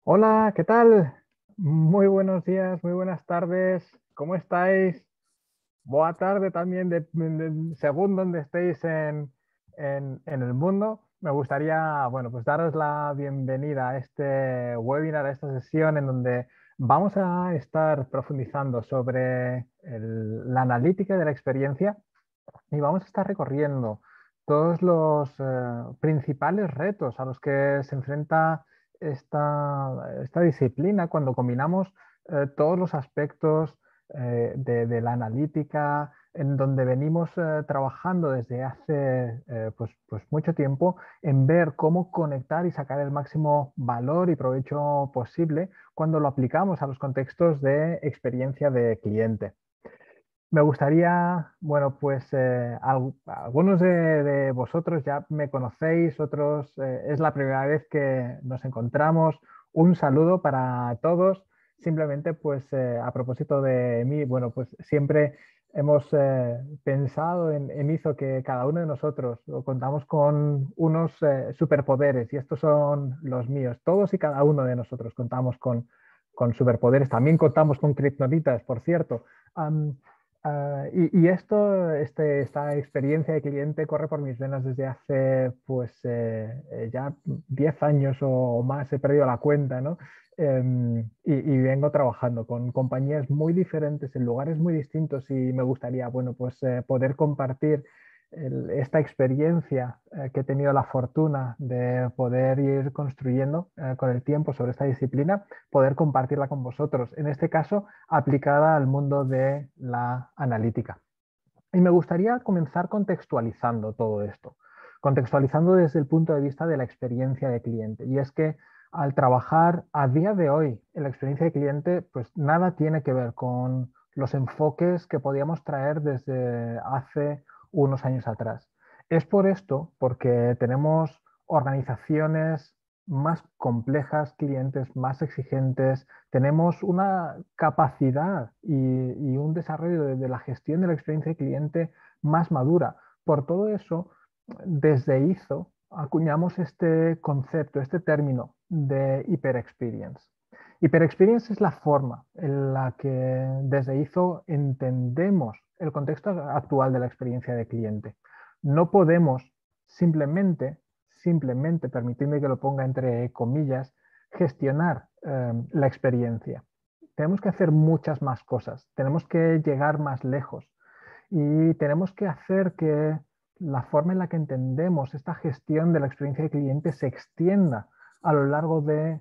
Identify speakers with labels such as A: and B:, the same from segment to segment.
A: Hola, ¿qué tal? Muy buenos días, muy buenas tardes. ¿Cómo estáis? Buena tarde también, según donde estéis en el mundo. Me gustaría, bueno, pues daros la bienvenida a este webinar, a esta sesión en donde vamos a estar profundizando sobre la analítica de la experiencia y vamos a estar recorriendo todos los principales retos a los que se enfrenta esta disciplina cuando combinamos todos los aspectos de la analítica, en donde venimos trabajando desde hace pues mucho tiempo en ver cómo conectar y sacar el máximo valor y provecho posible cuando lo aplicamos a los contextos de experiencia de cliente. Me gustaría, bueno, pues algunos de vosotros ya me conocéis, otros es la primera vez que nos encontramos. Un saludo para todos. Simplemente, pues a propósito de mí, bueno, pues siempre hemos pensado en ISO que cada uno de nosotros contamos con unos superpoderes y estos son los míos. Todos y cada uno de nosotros contamos con superpoderes. También contamos con kriptonitas, por cierto. Am, esta experiencia de cliente corre por mis venas desde hace pues ya 10 años o más, he perdido la cuenta, ¿no? Y vengo trabajando con compañías muy diferentes en lugares muy distintos y me gustaría, bueno, pues poder compartir esta experiencia que he tenido la fortuna de poder ir construyendo con el tiempo sobre esta disciplina, poder compartirla con vosotros. En este caso, aplicada al mundo de la analítica. Y me gustaría comenzar contextualizando todo esto, contextualizando desde el punto de vista de la experiencia de cliente. Y es que al trabajar a día de hoy en la experiencia de cliente, pues nada tiene que ver con los enfoques que podíamos traer desde hace unos años atrás. Es por esto, porque tenemos organizaciones más complejas, clientes más exigentes, tenemos una capacidad y un desarrollo de la gestión de la experiencia de cliente más madura. Por todo eso, desde ISO acuñamos este concepto, este término de Hyper Experience. Hyper Experience es la forma en la que desde ISO entendemos el contexto actual de la experiencia de cliente. No podemos simplemente, permitidme que lo ponga entre comillas, gestionar la experiencia. Tenemos que hacer muchas más cosas, tenemos que llegar más lejos y tenemos que hacer que la forma en la que entendemos esta gestión de la experiencia de cliente se extienda a lo largo de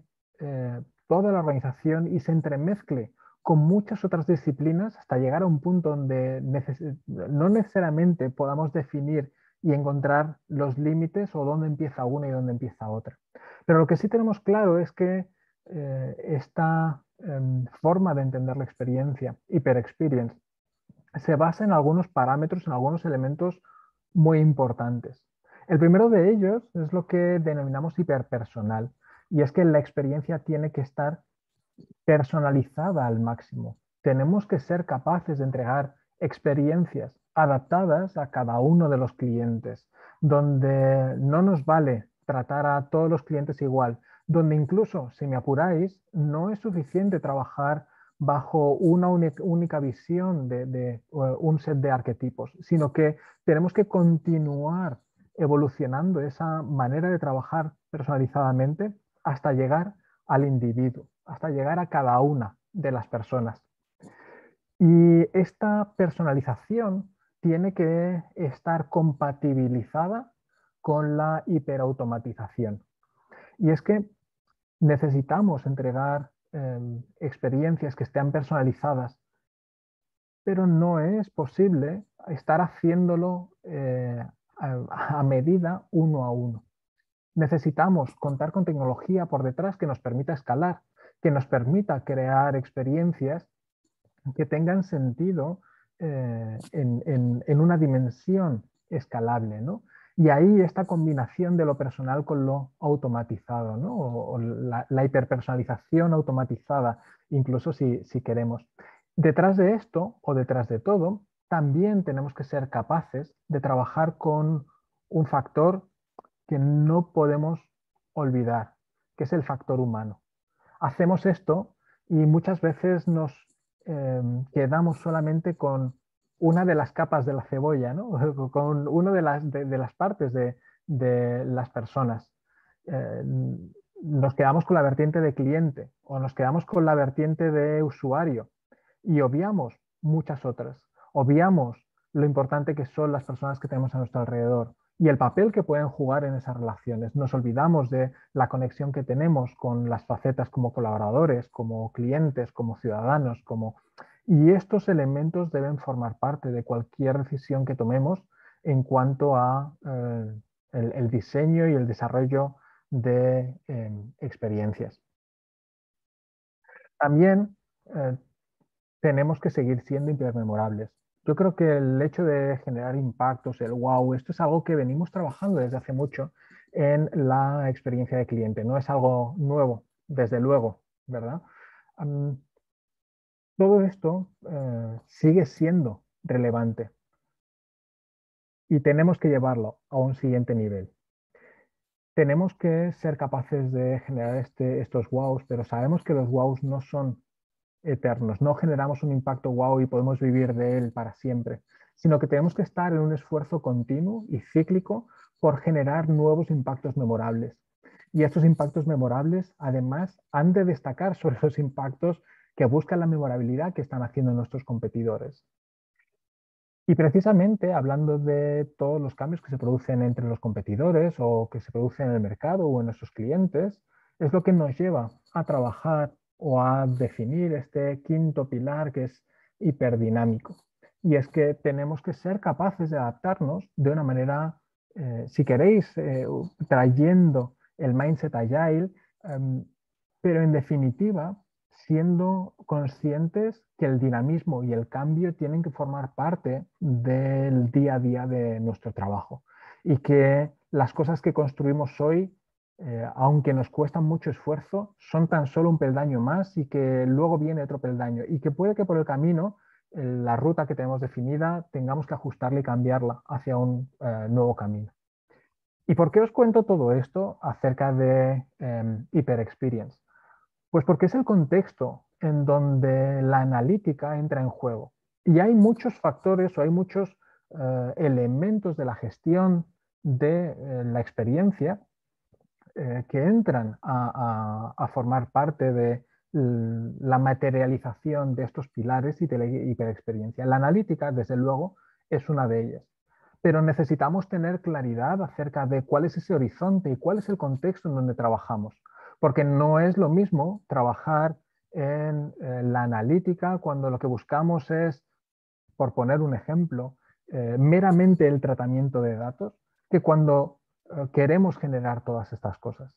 A: toda la organización y se entremezcle con muchas otras disciplinas hasta llegar a un punto donde no necesariamente podamos definir y encontrar los límites o dónde empieza una y dónde empieza otra. Pero lo que sí tenemos claro es que esta forma de entender la experiencia, hyper experience, se basa en algunos parámetros, en algunos elementos muy importantes. El primero de ellos es lo que denominamos hiperpersonal, y es que la experiencia tiene que estar personalizada al máximo. Tenemos que ser capaces de entregar experiencias adaptadas a cada uno de los clientes, donde no nos vale tratar a todos los clientes igual, donde incluso, si me apuráis, no es suficiente trabajar bajo una única visión de un set de arquetipos, sino que tenemos que continuar evolucionando esa manera de trabajar personalizadamente hasta llegar al individuo, hasta llegar a cada una de las personas. Y esta personalización tiene que estar compatibilizada con la hiperautomatización. Y es que necesitamos entregar experiencias que estén personalizadas, pero no es posible estar haciéndolo a medida uno a uno. Necesitamos contar con tecnología por detrás que nos permita escalar, que nos permita crear experiencias que tengan sentido en una dimensión escalable, ¿no? Y ahí esta combinación de lo personal con lo automatizado, ¿no? O la hiperpersonalización automatizada, incluso si queremos. Detrás de esto, o detrás de todo, también tenemos que ser capaces de trabajar con un factor que no podemos olvidar, que es el factor humano. Hacemos esto y muchas veces nos quedamos solamente con una de las capas de la cebolla, ¿no? Con una de las partes de las personas. Eh, Nos quedamos con la vertiente de cliente o nos quedamos con la vertiente de usuario y obviamos muchas otras. Obviamos lo importante que son las personas que tenemos a nuestro alrededor y el papel que pueden jugar en esas relaciones. Nos olvidamos de la conexión que tenemos con las facetas como colaboradores, como clientes, como ciudadanos, como... Y estos elementos deben formar parte de cualquier decisión que tomemos en cuanto a el diseño y el desarrollo de experiencias. También eh, tenemos que seguir siendo hipermemorables. Yo creo que el hecho de generar impactos, el wow, esto es algo que venimos trabajando desde hace mucho en la experiencia de cliente. No es algo nuevo, desde luego, ¿verdad? Am, Todo esto sigue siendo relevante y tenemos que llevarlo a un siguiente nivel. Tenemos que ser capaces de generar estos wows, pero sabemos que los wows no son eternos. No generamos un impacto wow y podemos vivir de él para siempre, sino que tenemos que estar en un esfuerzo continuo y cíclico por generar nuevos impactos memorables. Y estos impactos memorables, además, han de destacar sobre los impactos que buscan la memorabilidad que están haciendo nuestros competidores. Y precisamente hablando de todos los cambios que se producen entre los competidores o que se producen en el mercado o en nuestros clientes, es lo que nos lleva a trabajar o a definir este quinto pilar que es hiperdinámico. Y es que tenemos que ser capaces de adaptarnos de una manera, si queréis, trayendo el mindset agile, em, pero en definitiva siendo conscientes que el dinamismo y el cambio tienen que formar parte del día a día de nuestro trabajo y que las cosas que construimos hoy, aunque nos cuestan mucho esfuerzo, son tan solo un peldaño más y que luego viene otro peldaño y que puede que por el camino la ruta que tenemos definida tengamos que ajustarla y cambiarla hacia un nuevo camino. ¿Y por qué os cuento todo esto acerca de Hyper Experience? Pues porque es el contexto en donde la analítica entra en juego. Y hay muchos factores o hay muchos elementos de la gestión de la experiencia que entran a formar parte de la materialización de estos pilares y de la hiperexperiencia. La analítica, desde luego, es una de ellas. Pero necesitamos tener claridad acerca de cuál es ese horizonte y cuál es el contexto en donde trabajamos. Porque no es lo mismo trabajar en la analítica cuando lo que buscamos es, por poner un ejemplo, meramente el tratamiento de datos, que cuando queremos generar todas estas cosas.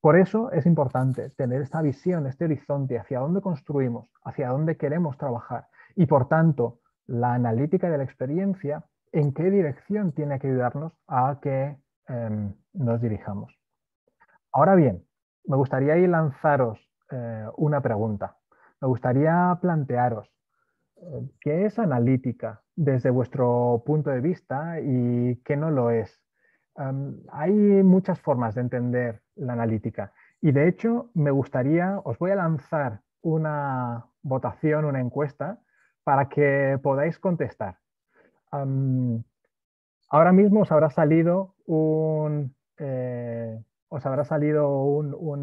A: Por eso es importante tener esta visión, este horizonte hacia dónde construimos, hacia dónde queremos trabajar y por tanto la analítica de la experiencia, en qué dirección tiene que ayudarnos a que nos dirijamos. Ahora bien, me gustaría ahí lanzaros una pregunta. Me gustaría plantearos qué es analítica desde vuestro punto de vista y qué no lo es. Hay muchas formas de entender la analítica y de hecho me gustaría, os voy a lanzar una votación, una encuesta para que podáis contestar. Um, Ahora mismo os habrá salido un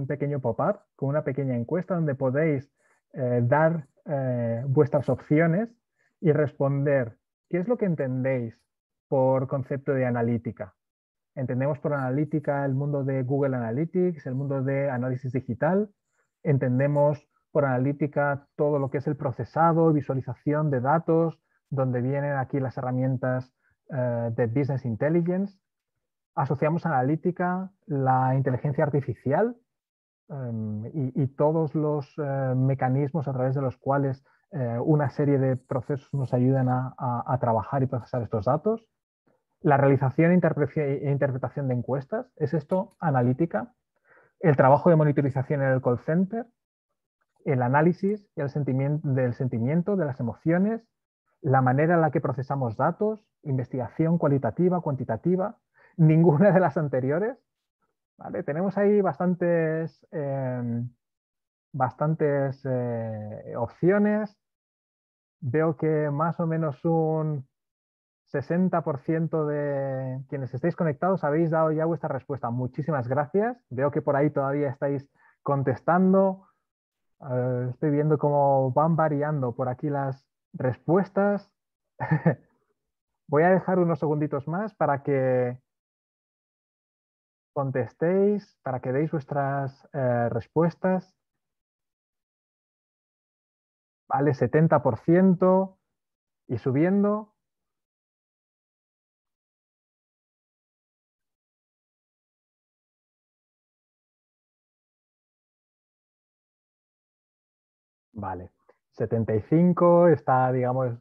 A: pequeño pop-up con una pequeña encuesta donde podéis dar vuestras opciones y responder qué es lo que entendéis por concepto de analítica. Entendemos por analítica el mundo de Google Analytics, el mundo de análisis digital. Entendemos por analítica todo lo que es el procesado, visualización de datos, donde vienen aquí las herramientas de Business Intelligence. Asociamos a analítica la inteligencia artificial y todos los mecanismos a través de los cuales una serie de procesos nos ayudan a trabajar y procesar estos datos. La realización e interpretación de encuestas, ¿es esto analítica? El trabajo de monitorización en el call center, el análisis y el del sentimiento, de las emociones, la manera en la que procesamos datos, investigación cualitativa, cuantitativa, ninguna de las anteriores. ¿Vale? Tenemos ahí bastantes bastantes opciones. Veo que más o menos un 60% de quienes estáis conectados habéis dado ya vuestra respuesta. Muchísimas gracias. Veo que por ahí todavía estáis contestando. Estoy viendo cómo van variando por aquí las respuestas. Voy a dejar unos segunditos más para que contestéis, para que deis vuestras respuestas. Vale, 70% y subiendo. Vale, 75 está, digamos,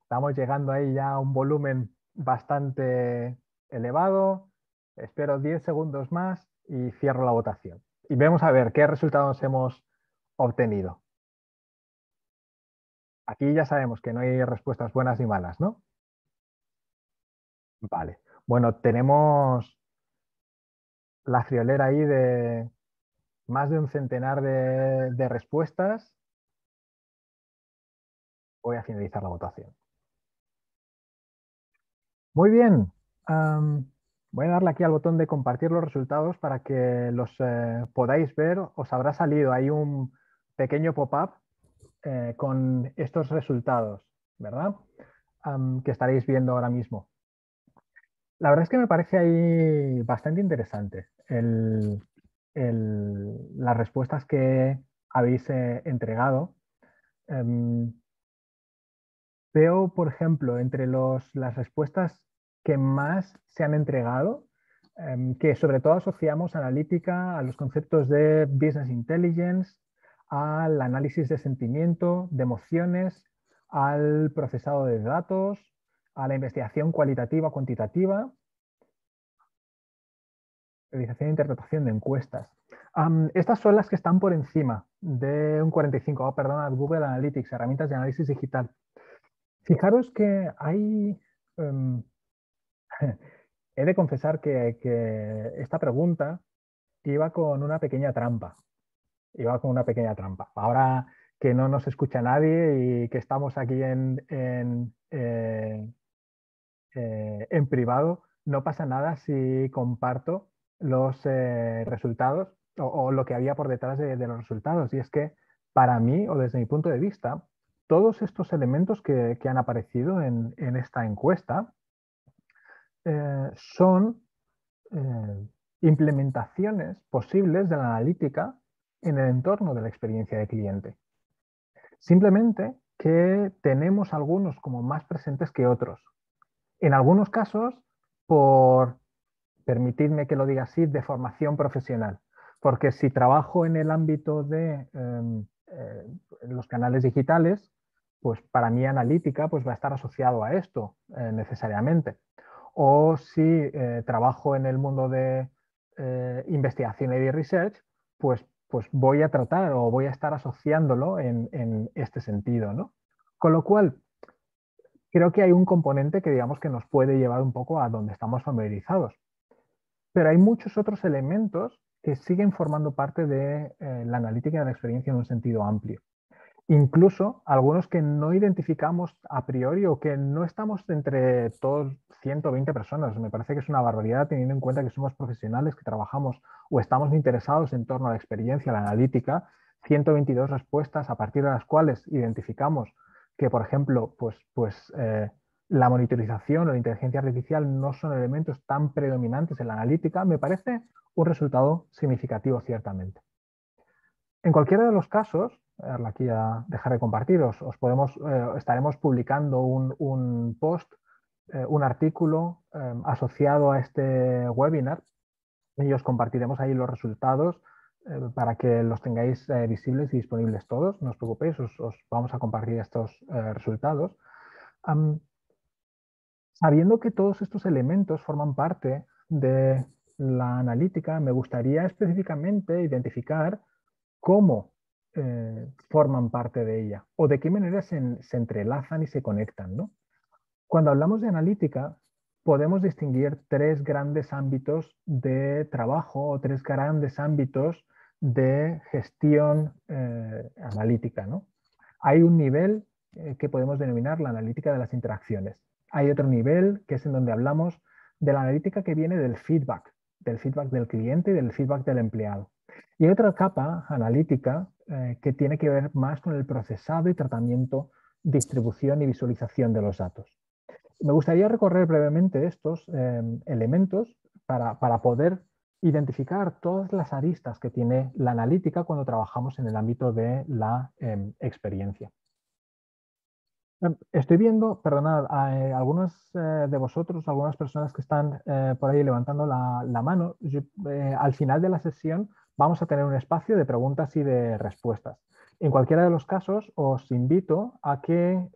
A: estamos llegando ahí ya a un volumen bastante elevado. Espero 10 segundos más y cierro la votación. Y vemos a ver qué resultados hemos obtenido. Aquí ya sabemos que no hay respuestas buenas ni malas, ¿no? Vale. Bueno, tenemos la friolera ahí de más de un centenar de respuestas. Voy a finalizar la votación. Muy bien. Voy a darle aquí al botón de compartir los resultados para que los podáis ver. Os habrá salido ahí un pequeño pop-up con estos resultados, ¿verdad? Que estaréis viendo ahora mismo. La verdad es que me parece ahí bastante interesante las respuestas que habéis entregado. Em, Veo, por ejemplo, entre las respuestas que más se han entregado, que sobre todo asociamos analítica a los conceptos de business intelligence, al análisis de sentimiento, de emociones, al procesado de datos, a la investigación cualitativa, cuantitativa, realización e interpretación de encuestas. Estas son las que están por encima de un 45, perdón, Google Analytics, herramientas de análisis digital. Fijaros que hay, em, he de confesar que esta pregunta iba con una pequeña trampa, iba con una pequeña trampa. Ahora que no nos escucha nadie y que estamos aquí en privado, no pasa nada si comparto los resultados o lo que había por detrás de los resultados. Y es que para mí, o desde mi punto de vista, todos estos elementos que han aparecido en esta encuesta son implementaciones posibles de la analítica en el entorno de la experiencia de cliente. Simplemente que tenemos algunos como más presentes que otros. En algunos casos, por, permitidme que lo diga así, de formación profesional. Porque si trabajo en el ámbito de los canales digitales, pues para mí analítica pues va a estar asociado a esto necesariamente. O si trabajo en el mundo de investigación y de research, pues voy a tratar o voy a estar asociándolo en este sentido, ¿no? Con lo cual, creo que hay un componente que digamos que nos puede llevar un poco a donde estamos familiarizados. Pero hay muchos otros elementos que siguen formando parte de la analítica de la experiencia en un sentido amplio. Incluso algunos que no identificamos a priori o que no estamos entre todos 120 personas. Me parece que es una barbaridad teniendo en cuenta que somos profesionales que trabajamos o estamos interesados en torno a la experiencia, la analítica. 122 respuestas a partir de las cuales identificamos que, por ejemplo, la monitorización o la inteligencia artificial no son elementos tan predominantes en la analítica, me parece un resultado significativo ciertamente. En cualquiera de los casos, aquí a dejar de compartir, estaremos publicando un post, un artículo asociado a este webinar y os compartiremos ahí los resultados para que los tengáis visibles y disponibles todos. No os preocupéis, os vamos a compartir estos resultados. Sabiendo que todos estos elementos forman parte de la analítica, me gustaría específicamente identificar cómo forman parte de ella o de qué manera se entrelazan y se conectan, ¿no? Cuando hablamos de analítica, podemos distinguir tres grandes ámbitos de trabajo o tres grandes ámbitos de gestión analítica, ¿no? Hay un nivel que podemos denominar la analítica de las interacciones. Hay otro nivel que es en donde hablamos de la analítica que viene del feedback del cliente y del feedback del empleado. Y hay otra capa analítica que tiene que ver más con el procesado y tratamiento, distribución y visualización de los datos. Me gustaría recorrer brevemente estos elementos para poder identificar todas las aristas que tiene la analítica cuando trabajamos en el ámbito de la experiencia. Estoy viendo, perdonad, a algunos de vosotros, algunas personas que están por ahí levantando la mano. Al final de la sesión vamos a tener un espacio de preguntas y de respuestas. En cualquiera de los casos, os invito a que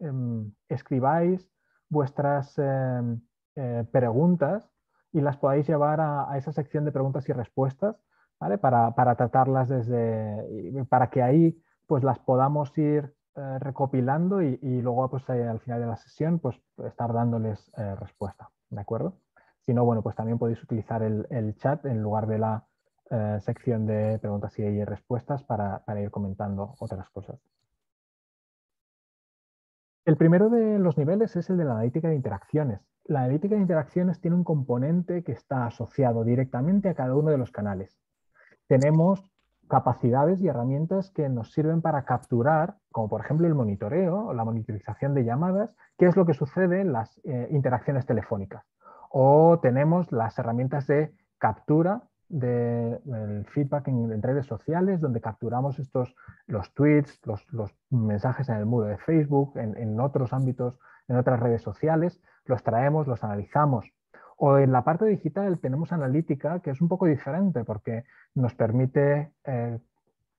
A: escribáis vuestras preguntas y las podáis llevar a esa sección de preguntas y respuestas, ¿vale? Para tratarlas para que ahí pues las podamos ir recopilando y luego pues, al final de la sesión pues, estar dándoles respuesta, ¿de acuerdo? Si no, bueno, pues también podéis utilizar el chat en lugar de la sección de preguntas y respuestas para ir comentando otras cosas. El primero de los niveles es el de la analítica de interacciones. La analítica de interacciones tiene un componente que está asociado directamente a cada uno de los canales. Tenemos capacidades y herramientas que nos sirven para capturar, como por ejemplo el monitoreo o la monitorización de llamadas, qué es lo que sucede en las interacciones telefónicas. O tenemos las herramientas de captura del feedback en redes sociales, donde capturamos los tweets, los mensajes en el muro de Facebook, en otros ámbitos, en otras redes sociales, los traemos, los analizamos. O en la parte digital tenemos analítica, que es un poco diferente porque nos permite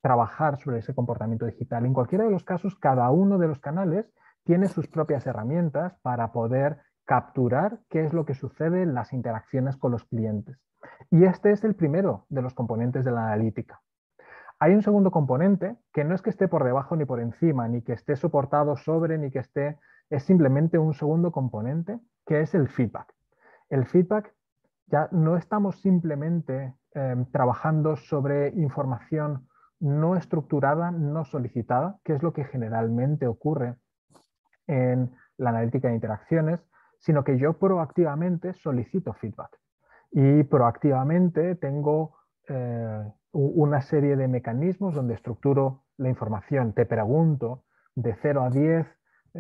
A: trabajar sobre ese comportamiento digital. En cualquiera de los casos, cada uno de los canales tiene sus propias herramientas para poder capturar qué es lo que sucede en las interacciones con los clientes. Y este es el primero de los componentes de la analítica. Hay un segundo componente que no es que esté por debajo ni por encima, ni que esté soportado sobre, ni que esté, es simplemente un segundo componente, que es el feedback. El feedback ya no estamos simplemente trabajando sobre información no estructurada, no solicitada, que es lo que generalmente ocurre en la analítica de interacciones, sino que yo proactivamente solicito feedback y proactivamente tengo una serie de mecanismos donde estructuro la información. Te pregunto de 0 a 10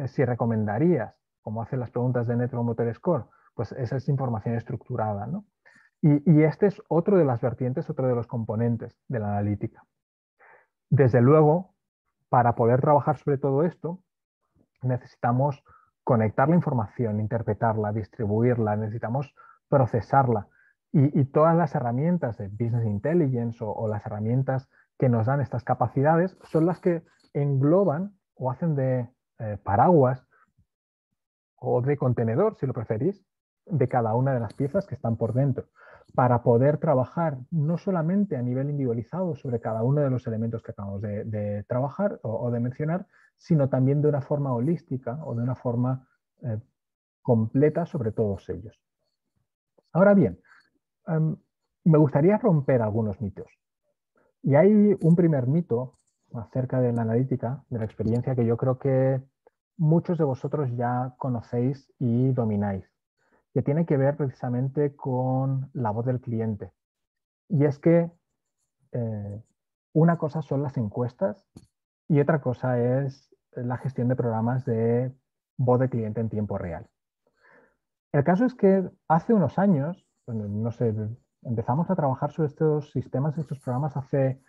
A: si recomendarías, como hacen las preguntas de Net Promoter Score, pues esa es información estructurada, ¿no? Y este es otro de las vertientes, otro de los componentes de la analítica. Desde luego, para poder trabajar sobre todo esto, necesitamos conectar la información, interpretarla, distribuirla, necesitamos procesarla. Y todas las herramientas de Business Intelligence o las herramientas que nos dan estas capacidades son las que engloban o hacen de paraguas o de contenedor, si lo preferís, de cada una de las piezas que están por dentro, para poder trabajar no solamente a nivel individualizado sobre cada uno de los elementos que acabamos de trabajar o de mencionar, sino también de una forma holística o de una forma completa sobre todos ellos. Ahora bien, me gustaría romper algunos mitos. Y hay un primer mito acerca de la analítica, de la experiencia, que yo creo que muchos de vosotros ya conocéis y domináis, que tiene que ver precisamente con la voz del cliente. Y es que una cosa son las encuestas y otra cosa es la gestión de programas de voz de cliente en tiempo real. El caso es que hace unos años, no sé, empezamos a trabajar sobre estos sistemas, estos programas hace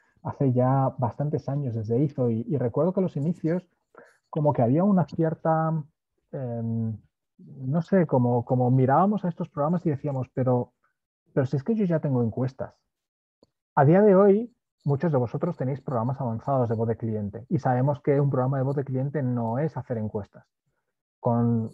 A: ya bastantes años desde IZO y recuerdo que a los inicios como que había una cierta, no sé, como mirábamos a estos programas y decíamos, pero si es que yo ya tengo encuestas. A día de hoy, muchos de vosotros tenéis programas avanzados de voz de cliente y sabemos que un programa de voz de cliente no es hacer encuestas. Con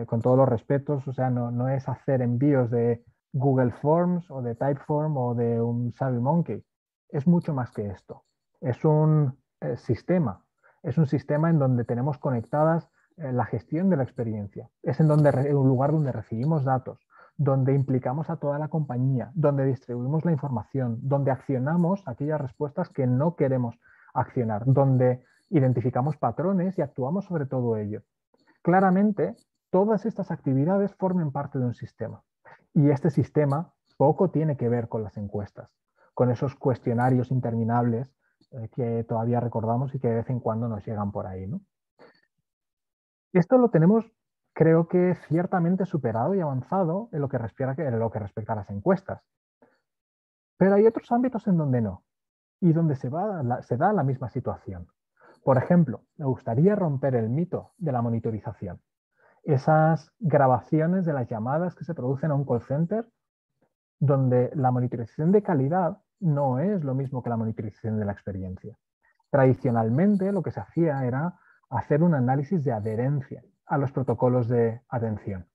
A: con todos los respetos, o sea, no es hacer envíos de Google Forms o de Typeform o de un SurveyMonkey. Es mucho más que esto. Es un sistema. Es un sistema en donde tenemos conectadas la gestión de la experiencia. Es un lugar donde recibimos datos, donde implicamos a toda la compañía, donde distribuimos la información, donde accionamos aquellas respuestas que no queremos accionar, donde identificamos patrones y actuamos sobre todo ello. Claramente, todas estas actividades forman parte de un sistema y este sistema poco tiene que ver con las encuestas, con esos cuestionarios interminables que todavía recordamos y que de vez en cuando nos llegan por ahí, ¿no? Esto lo tenemos, creo que ciertamente superado y avanzado en lo que respecta a las encuestas. Pero hay otros ámbitos en donde no, y donde se da la misma situación. Por ejemplo, me gustaría romper el mito de la monitorización. Esas grabaciones de las llamadas que se producen a un call center, donde la monitorización de calidad no es lo mismo que la monitorización de la experiencia. Tradicionalmente lo que se hacía era hacer un análisis de adherencia a los protocolos de atención.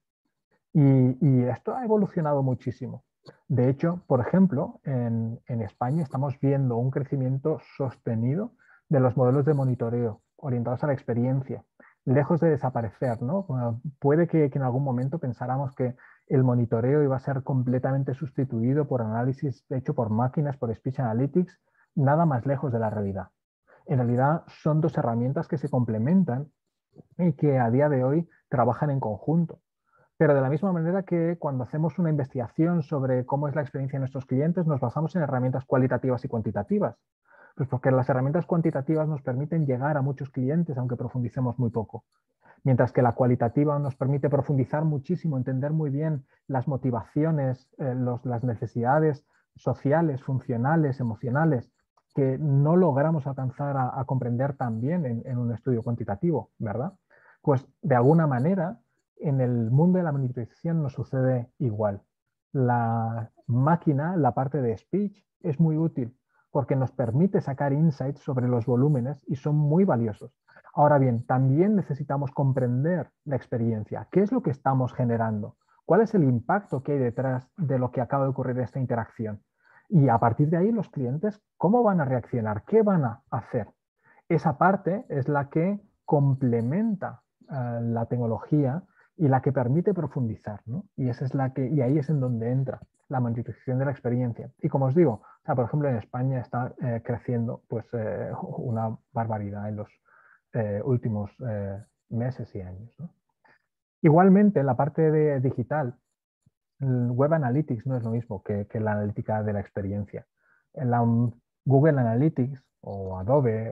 A: Y esto ha evolucionado muchísimo. De hecho, por ejemplo, en España estamos viendo un crecimiento sostenido de los modelos de monitoreo orientados a la experiencia, lejos de desaparecer, ¿no? Bueno, puede que en algún momento pensáramos que el monitoreo iba a ser completamente sustituido por análisis hecho por máquinas, por Speech Analytics, nada más lejos de la realidad. En realidad son dos herramientas que se complementan y que a día de hoy trabajan en conjunto. Pero de la misma manera que cuando hacemos una investigación sobre cómo es la experiencia de nuestros clientes, nos basamos en herramientas cualitativas y cuantitativas. Pues porque las herramientas cuantitativas nos permiten llegar a muchos clientes, aunque profundicemos muy poco. Mientras que la cualitativa nos permite profundizar muchísimo, entender muy bien las motivaciones, las necesidades sociales, funcionales, emocionales, que no logramos alcanzar a comprender tan bien en un estudio cuantitativo, ¿verdad? Pues de alguna manera, en el mundo de la monitorización nos sucede igual. La máquina, la parte de speech, es muy útil porque nos permite sacar insights sobre los volúmenes y son muy valiosos. Ahora bien, también necesitamos comprender la experiencia. ¿Qué es lo que estamos generando? ¿Cuál es el impacto que hay detrás de lo que acaba de ocurrir en esta interacción? Y a partir de ahí, los clientes, ¿cómo van a reaccionar? ¿Qué van a hacer? Esa parte es la que complementa la tecnología y la que permite profundizar, ¿no? Y esa es y ahí es en donde entra la monitorización de la experiencia. Y como os digo, o sea, por ejemplo, en España está creciendo pues, una barbaridad en los últimos meses y años, ¿no? Igualmente, en la parte de digital, Web Analytics no es lo mismo que la analítica de la experiencia. En la Google Analytics o Adobe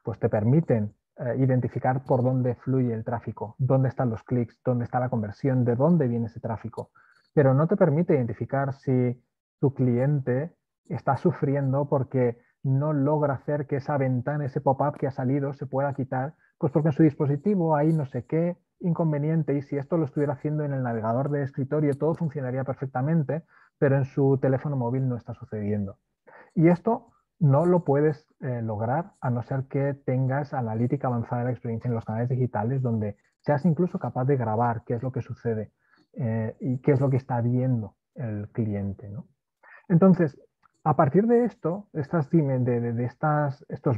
A: pues te permiten identificar por dónde fluye el tráfico, dónde están los clics, dónde está la conversión, de dónde viene ese tráfico. Pero no te permite identificar si tu cliente está sufriendo porque no logra hacer que esa ventana, ese pop-up que ha salido, se pueda quitar, pues porque en su dispositivo hay no sé qué inconveniente y si esto lo estuviera haciendo en el navegador de escritorio todo funcionaría perfectamente, pero en su teléfono móvil no está sucediendo. Y esto no lo puedes lograr a no ser que tengas analítica avanzada de la experiencia en los canales digitales donde seas incluso capaz de grabar qué es lo que sucede y qué es lo que está viendo el cliente, ¿no? Entonces, a partir de esto, estos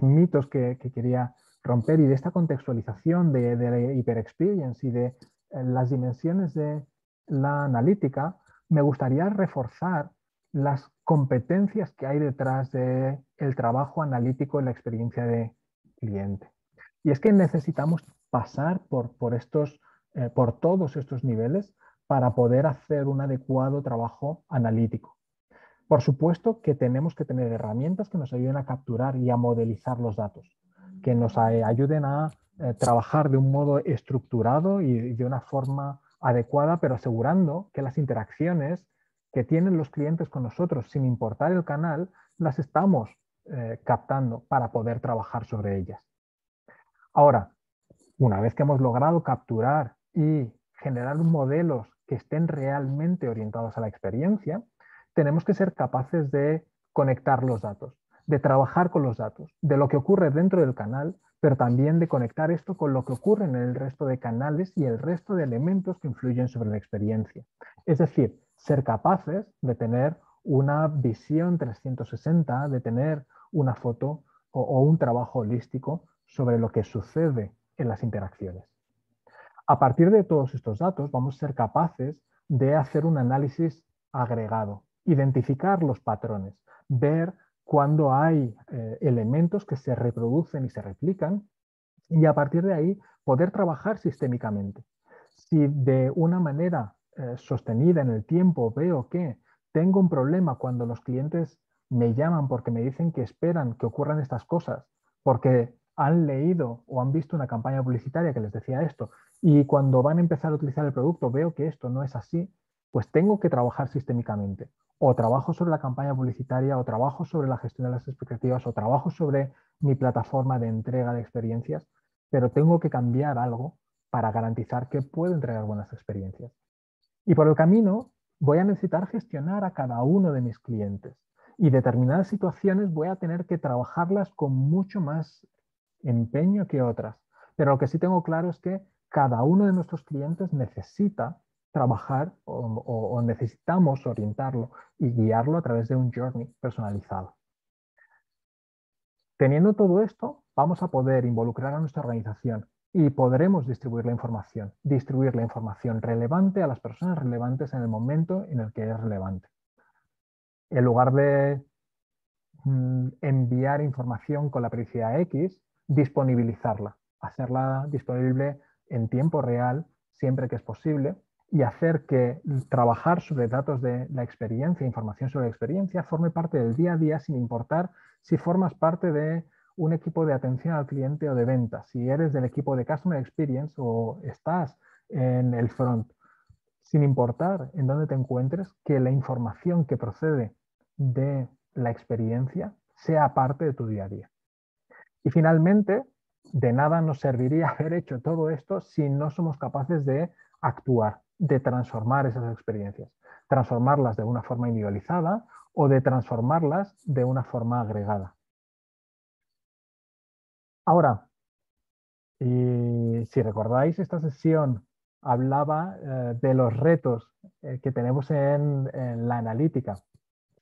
A: mitos que quería romper y de esta contextualización de la hyper experience y de las dimensiones de la analítica, me gustaría reforzar las competencias que hay detrás del trabajo analítico en la experiencia de cliente. Y es que necesitamos pasar por todos estos niveles para poder hacer un adecuado trabajo analítico. Por supuesto que tenemos que tener herramientas que nos ayuden a capturar y a modelizar los datos, que nos ayuden a trabajar de un modo estructurado y de una forma adecuada, pero asegurando que las interacciones que tienen los clientes con nosotros, sin importar el canal, las estamos captando para poder trabajar sobre ellas. Ahora, una vez que hemos logrado capturar y generar modelos que estén realmente orientados a la experiencia, tenemos que ser capaces de conectar los datos, de trabajar con los datos, de lo que ocurre dentro del canal, pero también de conectar esto con lo que ocurre en el resto de canales y el resto de elementos que influyen sobre la experiencia. Es decir, ser capaces de tener una visión 360, de tener una foto o un trabajo holístico sobre lo que sucede en las interacciones. A partir de todos estos datos vamos a ser capaces de hacer un análisis agregado, identificar los patrones, ver cuando hay elementos que se reproducen y se replican y a partir de ahí poder trabajar sistémicamente. Si de una manera sostenida en el tiempo veo que tengo un problema cuando los clientes me llaman porque me dicen que esperan que ocurran estas cosas, porque han leído o han visto una campaña publicitaria que les decía esto, y cuando van a empezar a utilizar el producto veo que esto no es así, pues tengo que trabajar sistémicamente. O trabajo sobre la campaña publicitaria, o trabajo sobre la gestión de las expectativas, o trabajo sobre mi plataforma de entrega de experiencias, pero tengo que cambiar algo para garantizar que puedo entregar buenas experiencias. Y por el camino voy a necesitar gestionar a cada uno de mis clientes y determinadas situaciones voy a tener que trabajarlas con mucho más empeño que otras. Pero lo que sí tengo claro es que cada uno de nuestros clientes necesita trabajar o necesitamos orientarlo y guiarlo a través de un journey personalizado. Teniendo todo esto, vamos a poder involucrar a nuestra organización y podremos distribuir la información relevante a las personas relevantes en el momento en el que es relevante. En lugar de enviar información con la periodicidad X, disponibilizarla, hacerla disponible en tiempo real siempre que es posible y hacer que trabajar sobre datos de la experiencia, información sobre la experiencia, forme parte del día a día sin importar si formas parte de un equipo de atención al cliente o de ventas, si eres del equipo de Customer Experience o estás en el front, sin importar en dónde te encuentres, que la información que procede de la experiencia sea parte de tu día a día. Y finalmente, de nada nos serviría haber hecho todo esto si no somos capaces de actuar, de transformar esas experiencias, transformarlas de una forma individualizada o de transformarlas de una forma agregada. Ahora, y si recordáis, esta sesión hablaba de los retos que tenemos en la analítica.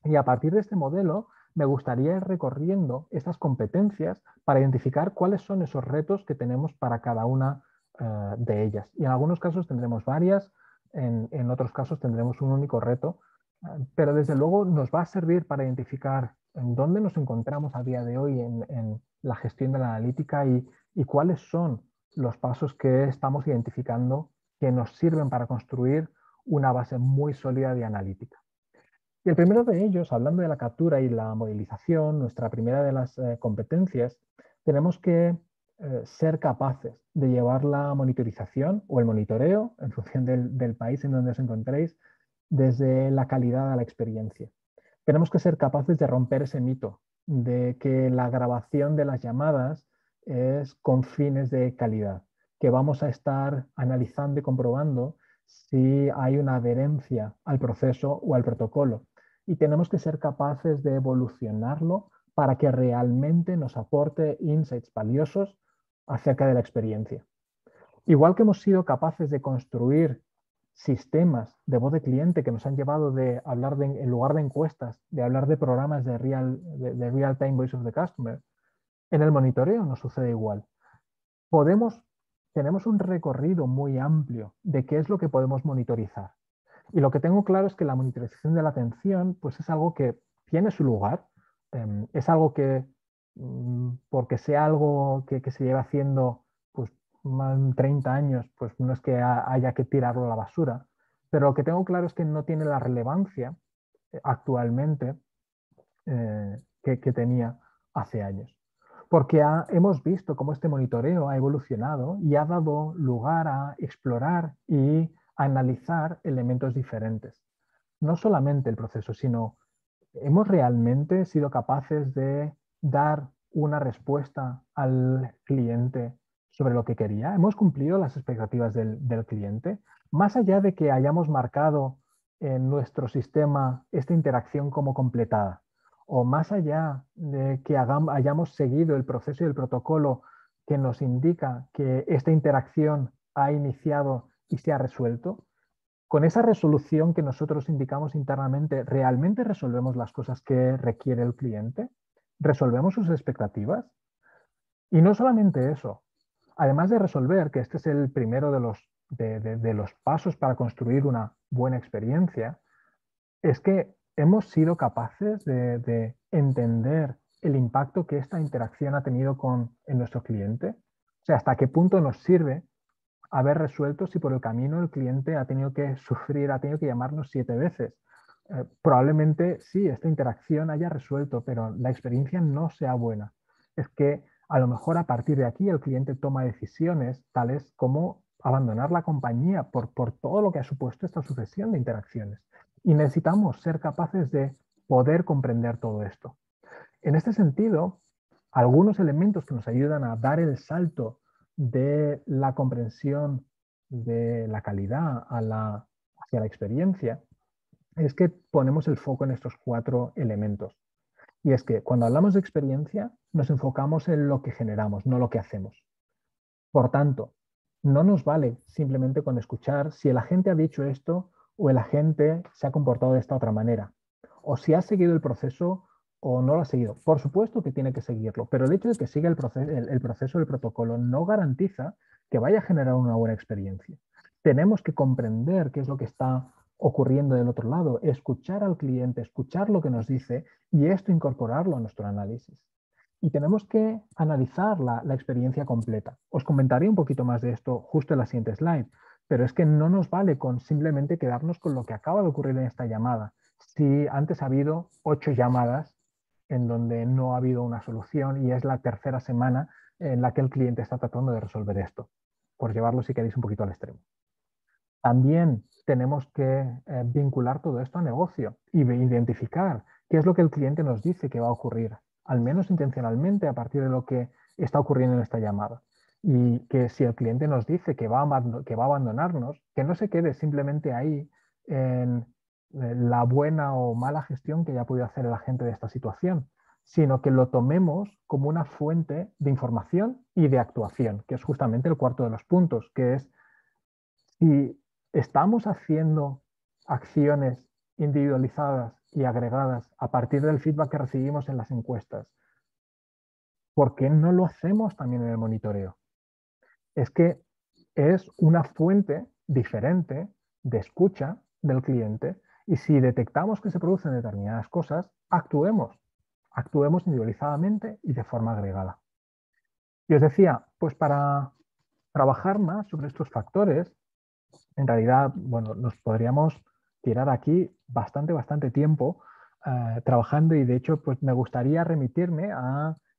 A: Y a partir de este modelo, me gustaría ir recorriendo estas competencias para identificar cuáles son esos retos que tenemos para cada una de ellas. Y en algunos casos tendremos varias, en otros casos tendremos un único reto, pero desde luego nos va a servir para identificar en dónde nos encontramos a día de hoy en la gestión de la analítica y cuáles son los pasos que estamos identificando que nos sirven para construir una base muy sólida de analítica. Y el primero de ellos, hablando de la captura y la modelización, nuestra primera de las competencias, tenemos que ser capaces de llevar la monitorización o el monitoreo, en función del país en donde os encontréis, desde la calidad a la experiencia. Tenemos que ser capaces de romper ese mito de que la grabación de las llamadas es con fines de calidad, que vamos a estar analizando y comprobando si hay una adherencia al proceso o al protocolo. Y tenemos que ser capaces de evolucionarlo para que realmente nos aporte insights valiosos acerca de la experiencia. Igual que hemos sido capaces de construir sistemas de voz de cliente que nos han llevado de hablar en lugar de encuestas, de hablar de programas de real-time voice of the customer, en el monitoreo nos sucede igual. Tenemos un recorrido muy amplio de qué es lo que podemos monitorizar. Y lo que tengo claro es que la monitorización de la atención pues es algo que tiene su lugar, es algo que, porque sea algo que se lleva haciendo pues, más de 30 años, pues no es que haya que tirarlo a la basura, pero lo que tengo claro es que no tiene la relevancia actualmente que tenía hace años. Porque hemos visto cómo este monitoreo ha evolucionado y ha dado lugar a explorar y analizar elementos diferentes. No solamente el proceso, sino hemos realmente sido capaces de dar una respuesta al cliente sobre lo que quería. Hemos cumplido las expectativas del cliente, más allá de que hayamos marcado en nuestro sistema esta interacción como completada, o más allá de que hayamos seguido el proceso y el protocolo que nos indica que esta interacción ha iniciado y se ha resuelto. Con esa resolución que nosotros indicamos internamente, ¿realmente resolvemos las cosas que requiere el cliente? ¿Resolvemos sus expectativas? Y no solamente eso, además de resolver, que este es el primero de los pasos para construir una buena experiencia es que hemos sido capaces de entender el impacto que esta interacción ha tenido en nuestro cliente. O sea, hasta qué punto nos sirve haber resuelto si por el camino el cliente ha tenido que sufrir, ha tenido que llamarnos 7 veces. Probablemente sí, esta interacción haya resuelto, pero la experiencia no sea buena. Es que a lo mejor a partir de aquí el cliente toma decisiones tales como abandonar la compañía por todo lo que ha supuesto esta sucesión de interacciones. Y necesitamos ser capaces de poder comprender todo esto. En este sentido, algunos elementos que nos ayudan a dar el salto de la comprensión de la calidad hacia la experiencia es que ponemos el foco en estos 4 elementos. Y es que cuando hablamos de experiencia, nos enfocamos en lo que generamos, no lo que hacemos. Por tanto, no nos vale simplemente con escuchar si el agente ha dicho esto o el agente se ha comportado de esta otra manera, o si ha seguido el proceso o no lo ha seguido. Por supuesto que tiene que seguirlo, pero el hecho de que siga el proceso del protocolo no garantiza que vaya a generar una buena experiencia. Tenemos que comprender qué es lo que está ocurriendo del otro lado, escuchar al cliente, escuchar lo que nos dice y esto incorporarlo a nuestro análisis. Y tenemos que analizar la experiencia completa. Os comentaré un poquito más de esto justo en la siguiente slide, pero es que no nos vale con simplemente quedarnos con lo que acaba de ocurrir en esta llamada. Si antes ha habido 8 llamadas en donde no ha habido una solución y es la tercera semana en la que el cliente está tratando de resolver esto, por llevarlo si queréis un poquito al extremo. También tenemos que vincular todo esto a negocio y identificar qué es lo que el cliente nos dice que va a ocurrir, al menos intencionalmente a partir de lo que está ocurriendo en esta llamada. Y que si el cliente nos dice que va a abandonarnos, que no se quede simplemente ahí en la buena o mala gestión que haya podido hacer el agente de esta situación, sino que lo tomemos como una fuente de información y de actuación, que es justamente el cuarto de los puntos, que es si estamos haciendo acciones individualizadas y agregadas a partir del feedback que recibimos en las encuestas, ¿por qué no lo hacemos también en el monitoreo? Es que es una fuente diferente de escucha del cliente y si detectamos que se producen determinadas cosas, actuemos individualizadamente y de forma agregada. Y os decía, pues para trabajar más sobre estos factores, en realidad, bueno, nos podríamos tirar aquí bastante tiempo trabajando y de hecho, pues me gustaría remitirme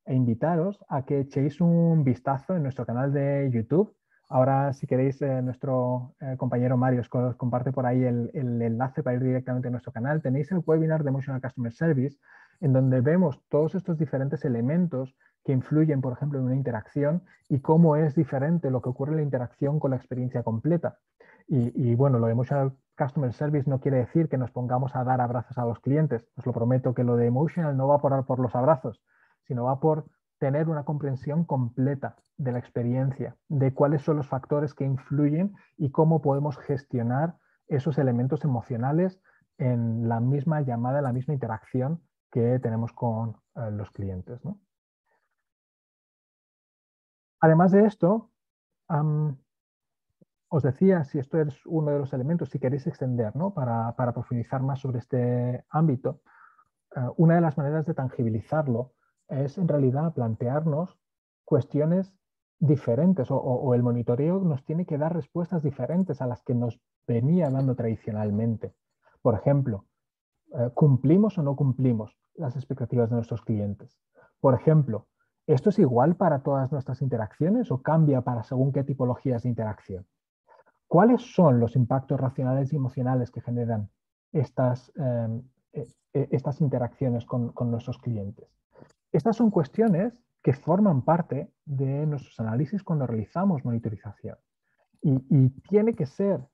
A: e invitaros a que echéis un vistazo en nuestro canal de YouTube. Ahora, si queréis, nuestro compañero Mario os comparte por ahí el enlace para ir directamente a nuestro canal. Tenéis el webinar de Emotional Customer Service, en donde vemos todos estos diferentes elementos que influyen, por ejemplo, en una interacción y cómo es diferente lo que ocurre en la interacción con la experiencia completa. Y bueno, lo de Emotional Customer Service no quiere decir que nos pongamos a dar abrazos a los clientes. Os lo prometo que lo de Emotional no va por los abrazos, sino va por tener una comprensión completa de la experiencia, de cuáles son los factores que influyen y cómo podemos gestionar esos elementos emocionales en la misma llamada, en la misma interacción que tenemos con los clientes, ¿no? Además de esto, os decía, si esto es uno de los elementos, si queréis extender, ¿no? Para profundizar más sobre este ámbito, una de las maneras de tangibilizarlo es en realidad plantearnos cuestiones diferentes o el monitoreo nos tiene que dar respuestas diferentes a las que nos venía dando tradicionalmente. Por ejemplo, ¿cumplimos o no cumplimos las expectativas de nuestros clientes? Por ejemplo, ¿esto es igual para todas nuestras interacciones o cambia para según qué tipologías de interacción? ¿Cuáles son los impactos racionales y emocionales que generan estas interacciones con nuestros clientes? Estas son cuestiones que forman parte de nuestros análisis cuando realizamos monitorización. Y tiene que ser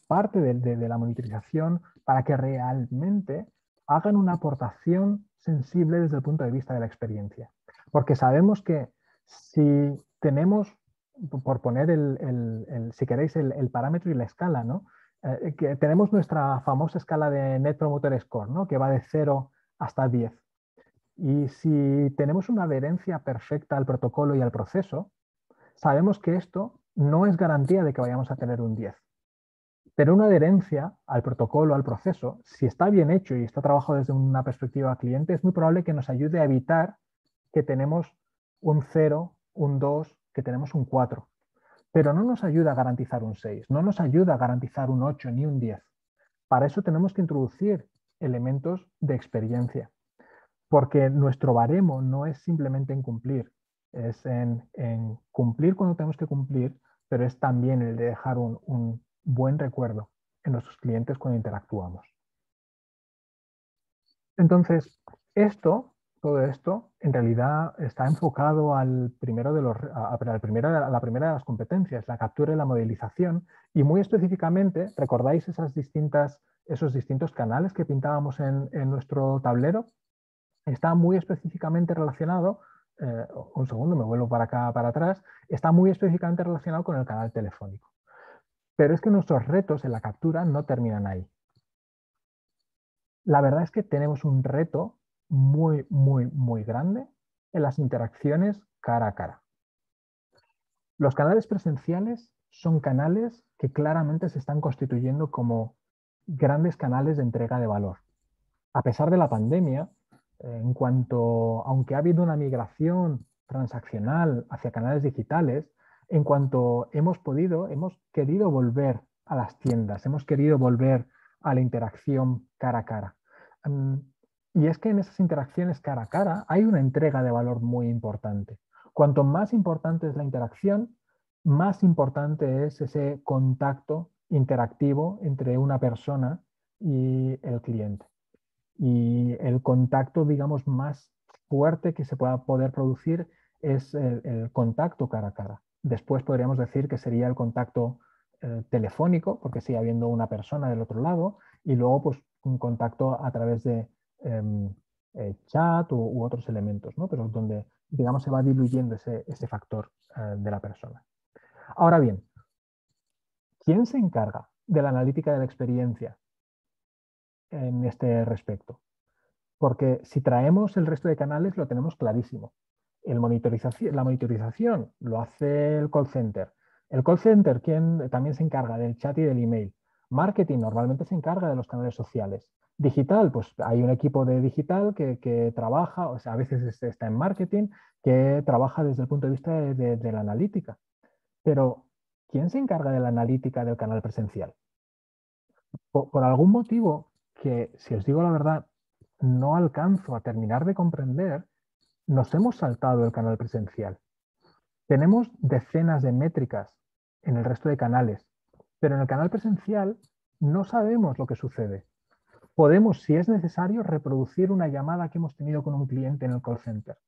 A: parte de la monitorización para que realmente hagan una aportación sensible desde el punto de vista de la experiencia. Porque sabemos que si tenemos, por poner si queréis, el parámetro y la escala, ¿no? Que tenemos nuestra famosa escala de Net Promoter Score, ¿no? Que va de 0 hasta 10. Y si tenemos una adherencia perfecta al protocolo y al proceso, sabemos que esto no es garantía de que vayamos a tener un 10. tener una adherencia al protocolo, al proceso, si está bien hecho y está trabajado desde una perspectiva cliente, es muy probable que nos ayude a evitar que tenemos un 0, un 2, que tenemos un 4. Pero no nos ayuda a garantizar un 6, no nos ayuda a garantizar un 8 ni un 10. Para eso tenemos que introducir elementos de experiencia, porque nuestro baremo no es simplemente en cumplir, es en cumplir cuando tenemos que cumplir, pero es también el de dejar un buen recuerdo en nuestros clientes cuando interactuamos. Entonces, todo esto, en realidad está enfocado al primero de los, a la primera de las competencias, la captura y la modelización, y muy específicamente, ¿recordáis esos distintos canales que pintábamos en nuestro tablero? Está muy específicamente relacionado, un segundo, me vuelvo para acá, para atrás, está muy específicamente relacionado con el canal telefónico. Pero es que nuestros retos en la captura no terminan ahí. La verdad es que tenemos un reto muy, muy, muy grande en las interacciones cara a cara. Los canales presenciales son canales que claramente se están constituyendo como grandes canales de entrega de valor. A pesar de la pandemia, aunque ha habido una migración transaccional hacia canales digitales, en cuanto hemos querido volver a las tiendas, hemos querido volver a la interacción cara a cara. Mm, Y es que en esas interacciones cara a cara hay una entrega de valor muy importante. Cuanto más importante es la interacción, más importante es ese contacto interactivo entre una persona y el cliente. Y el contacto, digamos, más fuerte que se pueda poder producir es el contacto cara a cara. Después podríamos decir que sería el contacto telefónico, porque sigue habiendo una persona del otro lado, y luego pues un contacto a través de em, chat u otros elementos, ¿no? Pero donde, digamos, se va diluyendo ese factor de la persona. Ahora bien, ¿quién se encarga de la analítica de la experiencia en este respecto? Porque si traemos el resto de canales lo tenemos clarísimo. La monitorización lo hace el call center. El call center, quien también se encarga del chat y del email. Marketing normalmente se encarga de los canales sociales. Digital, pues hay un equipo de digital que trabaja, o sea, a veces está en marketing, que trabaja desde el punto de vista de la analítica. Pero, ¿quién se encarga de la analítica del canal presencial? Por algún motivo que, si os digo la verdad, no alcanzo a terminar de comprender, nos hemos saltado el canal presencial. Tenemos decenas de métricas en el resto de canales, pero en el canal presencial no sabemos lo que sucede. Podemos, si es necesario, reproducir una llamada que hemos tenido con un cliente en el call center.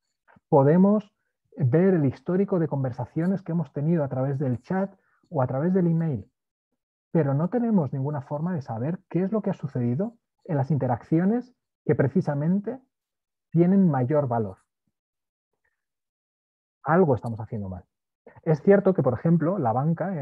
A: Podemos ver el histórico de conversaciones que hemos tenido a través del chat o a través del email, pero no tenemos ninguna forma de saber qué es lo que ha sucedido en las interacciones que precisamente tienen mayor valor. Algo estamos haciendo mal. Es cierto que, por ejemplo, la banca,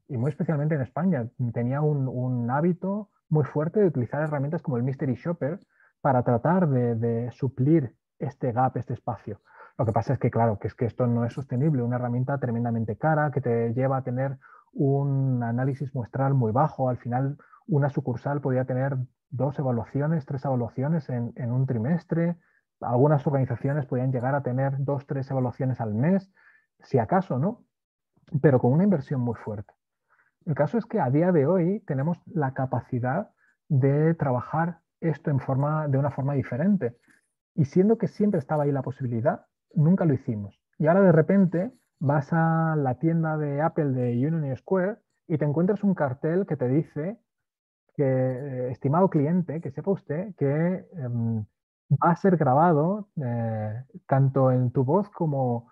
A: y muy especialmente en España, tenía un hábito muy fuerte de utilizar herramientas como el Mystery Shopper para tratar de suplir este gap, este espacio. Lo que pasa es que, claro, que es que esto no es sostenible. Una herramienta tremendamente cara que te lleva a tener un análisis muestral muy bajo. Al final, una sucursal podía tener 2 evaluaciones, 3 evaluaciones en un trimestre. Algunas organizaciones podían llegar a tener 2, 3 evaluaciones al mes, si acaso, ¿no? Pero con una inversión muy fuerte. El caso es que a día de hoy tenemos la capacidad de trabajar esto de una forma diferente. Y siendo que siempre estaba ahí la posibilidad, nunca lo hicimos. Y ahora de repente vas a la tienda de Apple de Union Square y te encuentras un cartel que te dice que, estimado cliente, que sepa usted que va a ser grabado tanto en tu voz como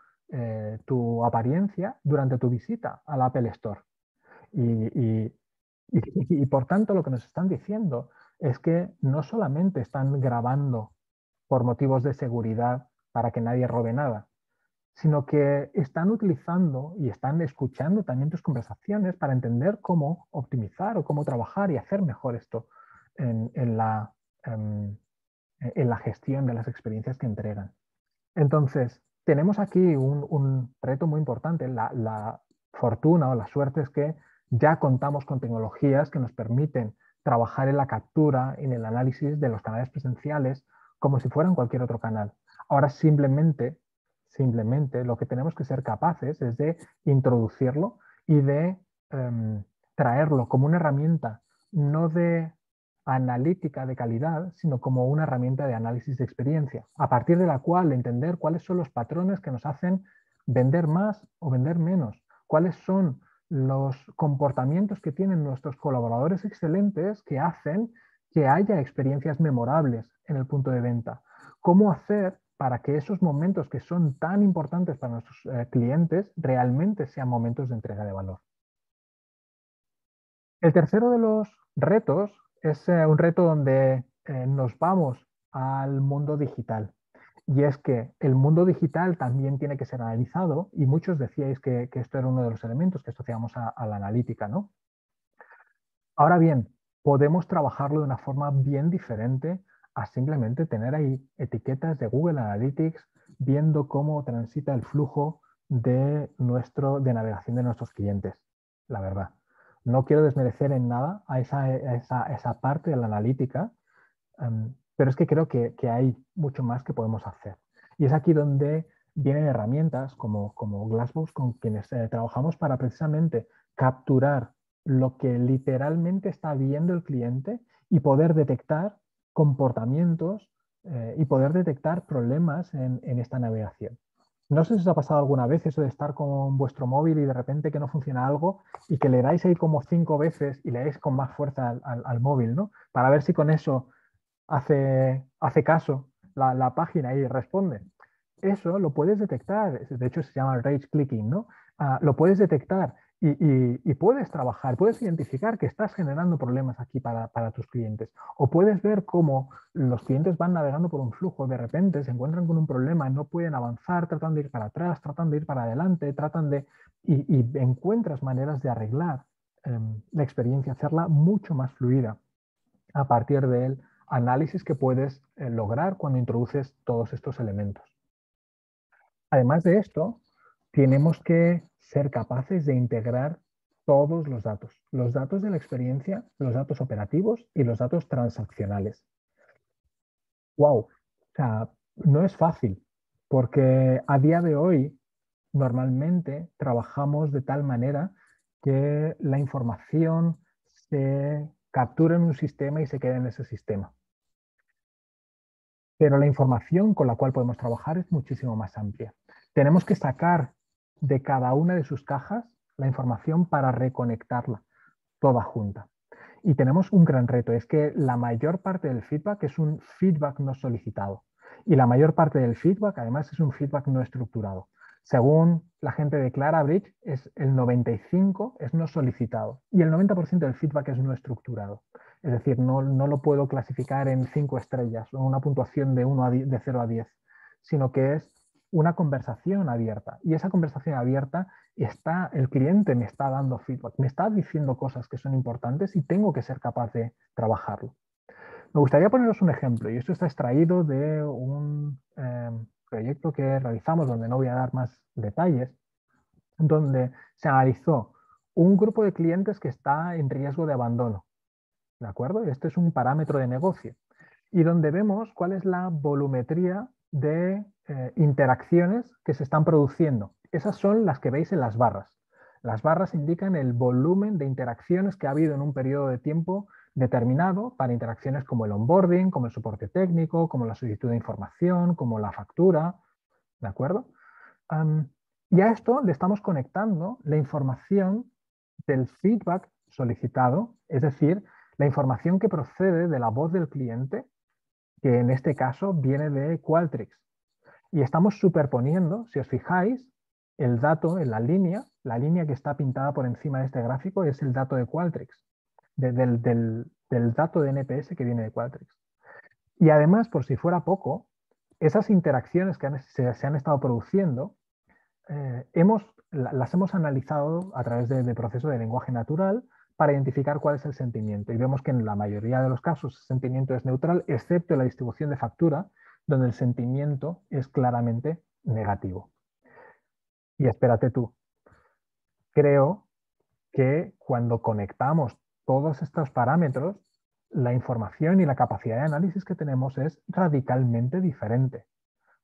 A: tu apariencia durante tu visita al Apple Store. Y, y- y por tanto lo que nos están diciendo es que no solamente están grabando por motivos de seguridad para que nadie robe nada, sino que están utilizando y están escuchando también tus conversaciones para entender cómo optimizar o cómo trabajar y hacer mejor esto en, en la, em, en la gestión de las experiencias que entregan. Entonces, tenemos aquí un reto muy importante. La fortuna o la suerte es que Ya contamos con tecnologías que nos permiten trabajar en la captura, en el análisis de los canales presenciales como si fueran cualquier otro canal. Ahora simplemente lo que tenemos que ser capaces es de introducirlo y de traerlo como una herramienta no de analítica de calidad, sino como una herramienta de análisis de experiencia, a partir de la cual entender cuáles son los patrones que nos hacen vender más o vender menos, cuáles son los comportamientos que tienen nuestros colaboradores excelentes que hacen que haya experiencias memorables en el punto de venta. ¿Cómo hacer para que esos momentos que son tan importantes para nuestros clientes realmente sean momentos de entrega de valor? El tercero de los retos es un reto donde nos vamos al mundo digital. Y es que el mundo digital también tiene que ser analizado y muchos decíais que esto era uno de los elementos que asociamos a la analítica, ¿no? Ahora bien, podemos trabajarlo de una forma bien diferente a simplemente tener ahí etiquetas de Google Analytics viendo cómo transita el flujo de navegación de nuestros clientes, la verdad. No quiero desmerecer en nada a esa parte de la analítica, pero es que creo que hay mucho más que podemos hacer. Y es aquí donde vienen herramientas como Glassbox con quienes trabajamos para precisamente capturar lo que literalmente está viendo el cliente y poder detectar comportamientos y poder detectar problemas en esta navegación. No sé si os ha pasado alguna vez eso de estar con vuestro móvil y de repente que no funciona algo y que le dais ahí como 5 veces y le dais con más fuerza al móvil, ¿no? Para ver si con eso hace caso la página y responde. Eso lo puedes detectar, de hecho se llama rage clicking, ¿no? Lo puedes detectar y puedes trabajar, puedes identificar que estás generando problemas aquí para tus clientes. O puedes ver cómo los clientes van navegando por un flujo, de repente se encuentran con un problema, no pueden avanzar, tratan de ir para atrás, tratan de ir para adelante, y encuentras maneras de arreglar la experiencia, hacerla mucho más fluida a partir del análisis que puedes lograr cuando introduces todos estos elementos. Además de esto, tenemos que ser capaces de integrar todos los datos de la experiencia, los datos operativos y los datos transaccionales. ¡Wow! O sea, no es fácil, porque a día de hoy normalmente trabajamos de tal manera que la información se captura en un sistema y se queda en ese sistema. Pero la información con la cual podemos trabajar es muchísimo más amplia. Tenemos que sacar de cada una de sus cajas la información para reconectarla toda junta. Y tenemos un gran reto, es que la mayor parte del feedback es un feedback no solicitado. Y la mayor parte del feedback, además, es un feedback no estructurado. Según la gente de Clarabridge, el 95% es no solicitado y el 90% del feedback es no estructurado. Es decir, no lo puedo clasificar en 5 estrellas o una puntuación de 0 a 10, sino que es una conversación abierta. Y esa conversación abierta el cliente me está dando feedback, me está diciendo cosas que son importantes y tengo que ser capaz de trabajarlo. Me gustaría poneros un ejemplo, y esto está extraído de un proyecto que realizamos, donde no voy a dar más detalles, donde se analizó un grupo de clientes que está en riesgo de abandono, ¿de acuerdo? Este es un parámetro de negocio, y donde vemos cuál es la volumetría de interacciones que se están produciendo. Esas son las que veis en las barras. Las barras indican el volumen de interacciones que ha habido en un periodo de tiempo determinado para interacciones como el onboarding, como el soporte técnico, como la solicitud de información, como la factura, ¿de acuerdo? Y a esto le estamos conectando la información del feedback solicitado, es decir, la información que procede de la voz del cliente, que en este caso viene de Qualtrics. Y estamos superponiendo, si os fijáis, el dato en la línea que está pintada por encima de este gráfico es el dato de Qualtrics, del dato de NPS que viene de Qualtrics. Y además, por si fuera poco, esas interacciones que se han estado produciendo, las hemos analizado a través de proceso de lenguaje natural para identificar cuál es el sentimiento. Y vemos que en la mayoría de los casos el sentimiento es neutral, excepto en la distribución de factura, donde el sentimiento es claramente negativo. Y espérate tú, creo que cuando conectamos todos estos parámetros, la información y la capacidad de análisis que tenemos es radicalmente diferente.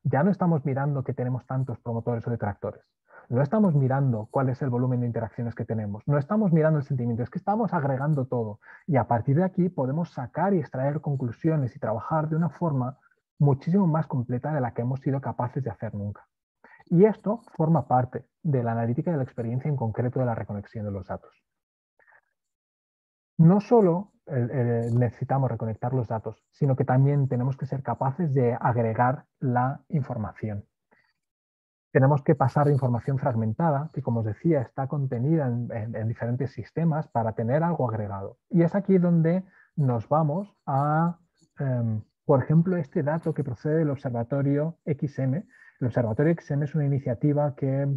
A: Ya no estamos mirando que tenemos tantos promotores o detractores. No estamos mirando cuál es el volumen de interacciones que tenemos. No estamos mirando el sentimiento. Es que estamos agregando todo. Y a partir de aquí podemos sacar y extraer conclusiones y trabajar de una forma muchísimo más completa de la que hemos sido capaces de hacer nunca. Y esto forma parte de la analítica de la experiencia, en concreto de la reconexión de los datos. No solo necesitamos reconectar los datos, sino que también tenemos que ser capaces de agregar la información. Tenemos que pasar información fragmentada, que como os decía, está contenida en diferentes sistemas para tener algo agregado. Y es aquí donde nos vamos a, por ejemplo, este dato que procede del Observatorio XM. El Observatorio XM es una iniciativa que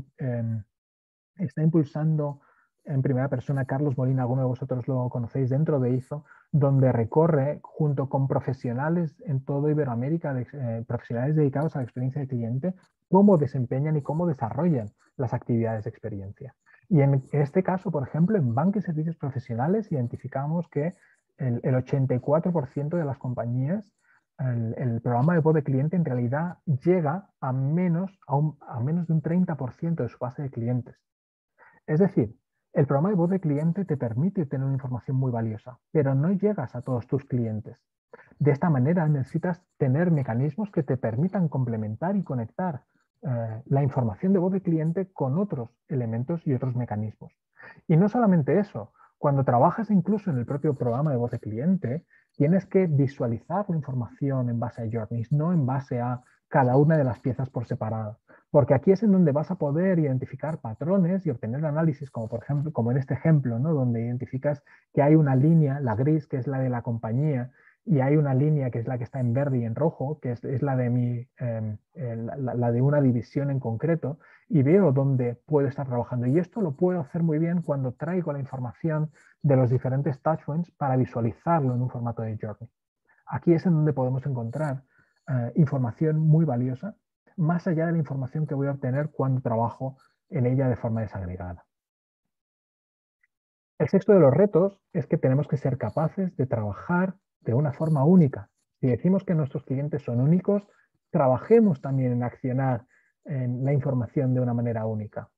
A: está impulsando en primera persona Carlos Molina, alguno de vosotros lo conocéis, dentro de IZO, donde recorre junto con profesionales en toda Iberoamérica, profesionales dedicados a la experiencia del cliente, cómo desempeñan y cómo desarrollan las actividades de experiencia. Y en este caso, por ejemplo, en banca y servicios profesionales identificamos que el 84% de las compañías, el programa de voz de cliente en realidad llega a menos de un 30% de su base de clientes. Es decir, el programa de voz de cliente te permite tener una información muy valiosa, pero no llegas a todos tus clientes. De esta manera necesitas tener mecanismos que te permitan complementar y conectar la información de voz de cliente con otros elementos y otros mecanismos. Y no solamente eso, cuando trabajas incluso en el propio programa de voz de cliente, tienes que visualizar la información en base a journeys, no en base a cada una de las piezas por separado. Porque aquí es en donde vas a poder identificar patrones y obtener análisis, como por ejemplo, como en este ejemplo, ¿no? Donde identificas que hay una línea, la gris, que es la de la compañía, y hay una línea que es la que está en verde y en rojo, que es la de la de una división en concreto, y veo dónde puedo estar trabajando. Y esto lo puedo hacer muy bien cuando traigo la información de los diferentes touchpoints para visualizarlo en un formato de journey. Aquí es en donde podemos encontrar información muy valiosa, más allá de la información que voy a obtener cuando trabajo en ella de forma desagregada. El sexto de los retos es que tenemos que ser capaces de trabajar de una forma única. Si decimos que nuestros clientes son únicos, trabajemos también en accionar en la información de una manera única.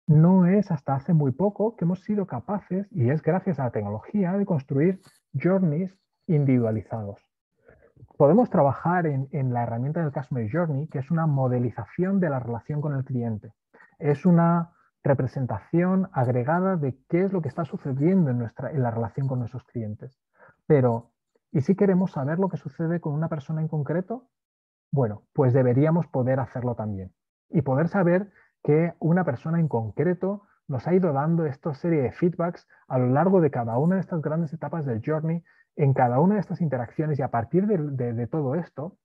A: No es hasta hace muy poco que hemos sido capaces, y es gracias a la tecnología, de construir journeys individualizados. Podemos trabajar en la herramienta del Customer Journey, que es una modelización de la relación con el cliente. Es una representación agregada de qué es lo que está sucediendo en la relación con nuestros clientes. Pero, ¿y si queremos saber lo que sucede con una persona en concreto? Bueno, pues deberíamos poder hacerlo también. Y poder saber que una persona en concreto nos ha ido dando esta serie de feedbacks a lo largo de cada una de estas grandes etapas del journey, en cada una de estas interacciones, y a partir de todo esto,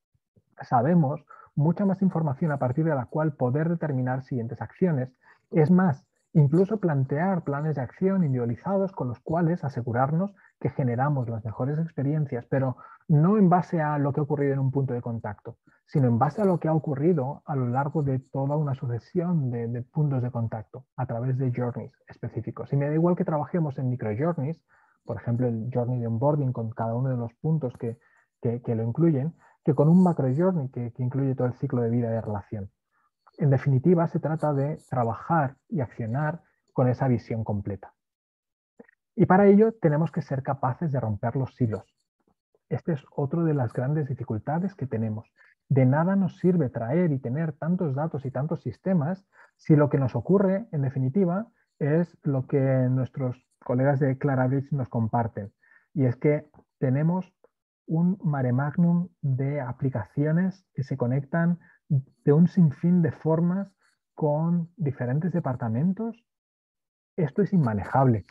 A: sabemos mucha más información a partir de la cual poder determinar siguientes acciones. Es más, incluso plantear planes de acción individualizados con los cuales asegurarnos que generamos las mejores experiencias, pero no en base a lo que ha ocurrido en un punto de contacto, sino en base a lo que ha ocurrido a lo largo de toda una sucesión de puntos de contacto a través de journeys específicos. Y me da igual que trabajemos en micro journeys, por ejemplo, el journey de onboarding con cada uno de los puntos que lo incluyen, que con un macro journey que incluye todo el ciclo de vida de relación. En definitiva, se trata de trabajar y accionar con esa visión completa. Y para ello tenemos que ser capaces de romper los silos. Este es otro de las grandes dificultades que tenemos. De nada nos sirve traer y tener tantos datos y tantos sistemas si lo que nos ocurre, en definitiva, es lo que nuestros colegas de Clarabridge nos comparten. Y es que tenemos un mare magnum de aplicaciones que se conectan de un sinfín de formas con diferentes departamentos. Esto es inmanejable.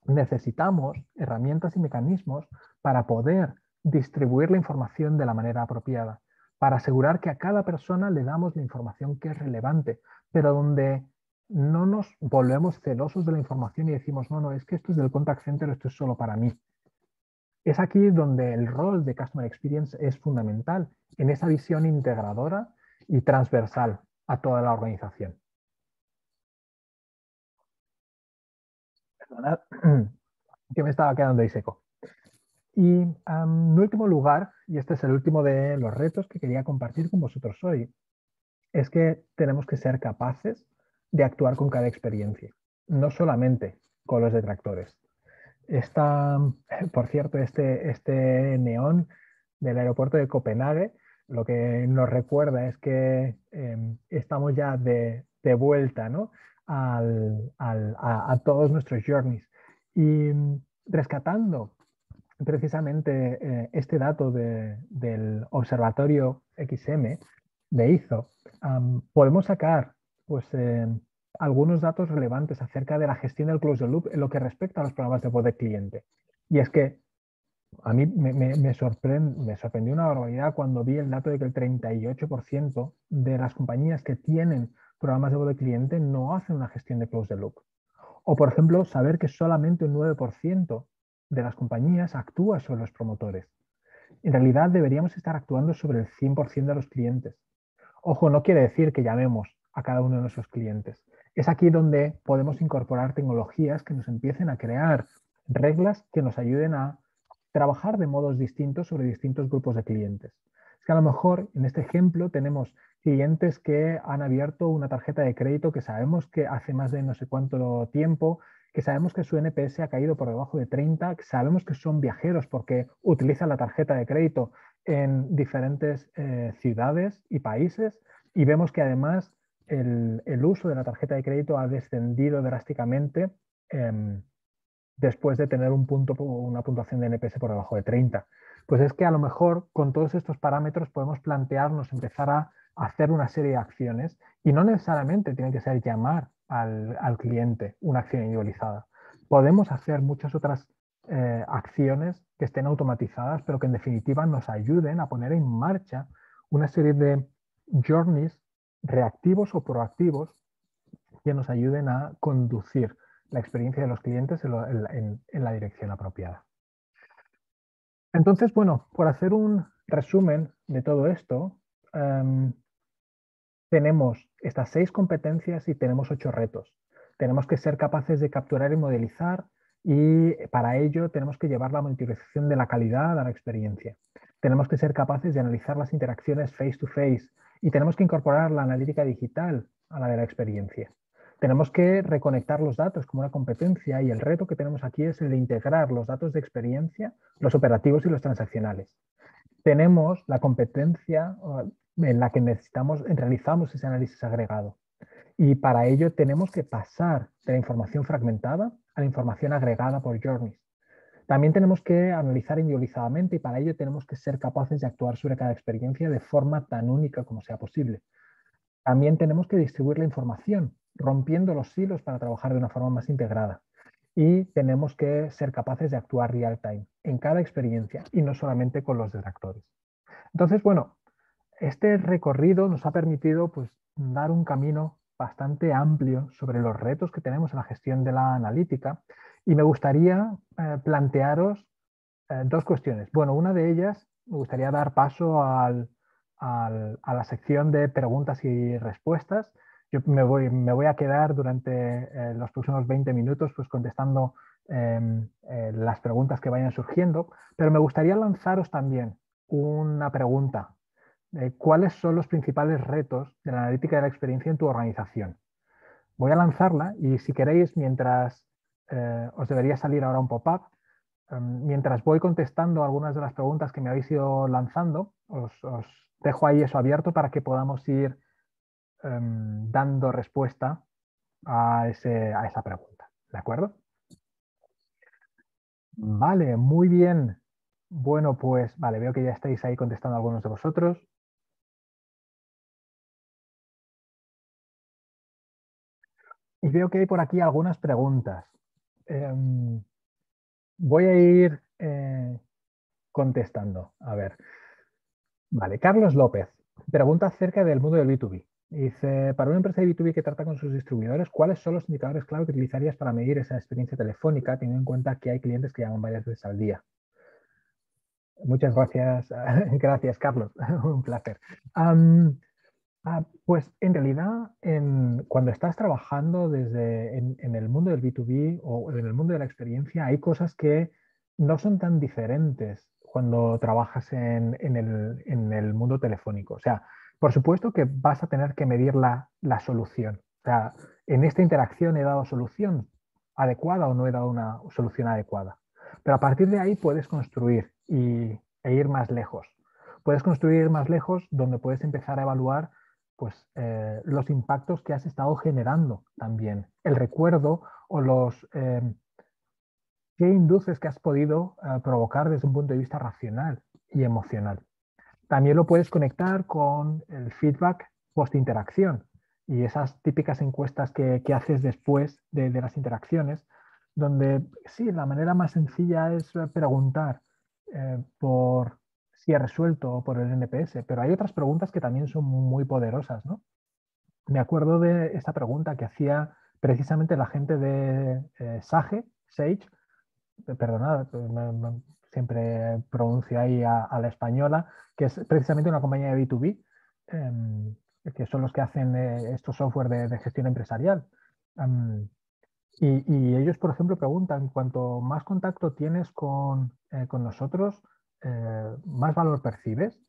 A: Necesitamos herramientas y mecanismos para poder distribuir la información de la manera apropiada, para asegurar que a cada persona le damos la información que es relevante, pero donde no nos volvemos celosos de la información y decimos, no, es que esto es del contact center, esto es solo para mí. Es aquí donde el rol de Customer Experience es fundamental, en esa visión integradora y transversal a toda la organización. Perdonad, que me estaba quedando ahí seco. Y en último lugar, y este es el último de los retos que quería compartir con vosotros hoy, es que tenemos que ser capaces de actuar con cada experiencia, no solamente con los detractores. Esta, por cierto, este neón del aeropuerto de Copenhague, lo que nos recuerda es que estamos ya de vuelta, ¿no? A todos nuestros journeys. Y rescatando precisamente este dato del Observatorio XM de IZO, podemos sacar pues, algunos datos relevantes acerca de la gestión del closed loop en lo que respecta a los programas de voz de cliente. Y es que a mí me sorprendió una barbaridad cuando vi el dato de que el 38% de las compañías que tienen programas de voz de cliente no hacen una gestión de closed loop. O, por ejemplo, saber que solamente un 9% de las compañías actúa sobre los promotores. En realidad deberíamos estar actuando sobre el 100% de los clientes. Ojo, no quiere decir que llamemos a cada uno de nuestros clientes. Es aquí donde podemos incorporar tecnologías que nos empiecen a crear reglas que nos ayuden a trabajar de modos distintos sobre distintos grupos de clientes. Es que a lo mejor en este ejemplo tenemos clientes que han abierto una tarjeta de crédito que sabemos que hace más de no sé cuánto tiempo, que sabemos que su NPS ha caído por debajo de 30, que sabemos que son viajeros porque utilizan la tarjeta de crédito en diferentes ciudades y países y vemos que además el uso de la tarjeta de crédito ha descendido drásticamente después de tener una puntuación de NPS por debajo de 30. Pues es que a lo mejor con todos estos parámetros podemos plantearnos empezar a hacer una serie de acciones y no necesariamente tiene que ser llamar al cliente una acción individualizada. Podemos hacer muchas otras acciones que estén automatizadas, pero que en definitiva nos ayuden a poner en marcha una serie de journeys reactivos o proactivos que nos ayuden a conducir la experiencia de los clientes en la dirección apropiada. Entonces, bueno, por hacer un resumen de todo esto, tenemos estas 6 competencias y tenemos 8 retos. Tenemos que ser capaces de capturar y modelizar y para ello tenemos que llevar la monitorización de la calidad a la experiencia. Tenemos que ser capaces de analizar las interacciones face to face y tenemos que incorporar la analítica digital a la de la experiencia. Tenemos que reconectar los datos como una competencia y el reto que tenemos aquí es el de integrar los datos de experiencia, los operativos y los transaccionales. Tenemos la competencia en la que realizamos ese análisis agregado. Y para ello tenemos que pasar de la información fragmentada a la información agregada por journeys. También tenemos que analizar individualizadamente y para ello tenemos que ser capaces de actuar sobre cada experiencia de forma tan única como sea posible. También tenemos que distribuir la información, rompiendo los hilos para trabajar de una forma más integrada. Y tenemos que ser capaces de actuar real time en cada experiencia y no solamente con los detractores. Entonces, bueno, este recorrido nos ha permitido pues, dar un camino bastante amplio sobre los retos que tenemos en la gestión de la analítica y me gustaría plantearos 2 cuestiones. Bueno, una de ellas me gustaría dar paso a la sección de preguntas y respuestas. Yo me voy a quedar durante los próximos 20 minutos pues, contestando las preguntas que vayan surgiendo, pero me gustaría lanzaros también una pregunta. ¿Cuáles son los principales retos de la analítica de la experiencia en tu organización? Voy a lanzarla y si queréis, mientras os debería salir ahora un pop-up, mientras voy contestando algunas de las preguntas que me habéis ido lanzando, os dejo ahí eso abierto para que podamos ir dando respuesta a esa pregunta. ¿De acuerdo? Vale, muy bien. Bueno, pues vale, veo que ya estáis ahí contestando algunos de vosotros. Y veo que hay por aquí algunas preguntas. Voy a ir contestando. A ver. Vale, Carlos López pregunta acerca del mundo del B2B. Dice, para una empresa de B2B que trata con sus distribuidores, ¿cuáles son los indicadores clave que utilizarías para medir esa experiencia telefónica, teniendo en cuenta que hay clientes que llaman varias veces al día? Muchas gracias, gracias Carlos, un placer. Pues en realidad, cuando estás trabajando en el mundo del B2B o en el mundo de la experiencia, hay cosas que no son tan diferentes cuando trabajas en el mundo telefónico. O sea, por supuesto que vas a tener que medir la solución. O sea, en esta interacción he dado solución adecuada o no he dado una solución adecuada. Pero a partir de ahí puedes construir e ir más lejos. Puedes construir más lejos donde puedes empezar a evaluar pues, los impactos que has estado generando también, el recuerdo o qué induces que has podido provocar desde un punto de vista racional y emocional. También lo puedes conectar con el feedback post-interacción y esas típicas encuestas que haces después de las interacciones, donde sí, la manera más sencilla es preguntar por si he resuelto por el NPS, pero hay otras preguntas que también son muy poderosas, ¿no? Me acuerdo de esta pregunta que hacía precisamente la gente de Sage, perdonad, siempre pronuncio ahí a la española, que es precisamente una compañía de B2B, que son los que hacen estos software de gestión empresarial. Em, y ellos, por ejemplo, preguntan, cuanto más contacto tienes con nosotros, más valor percibes.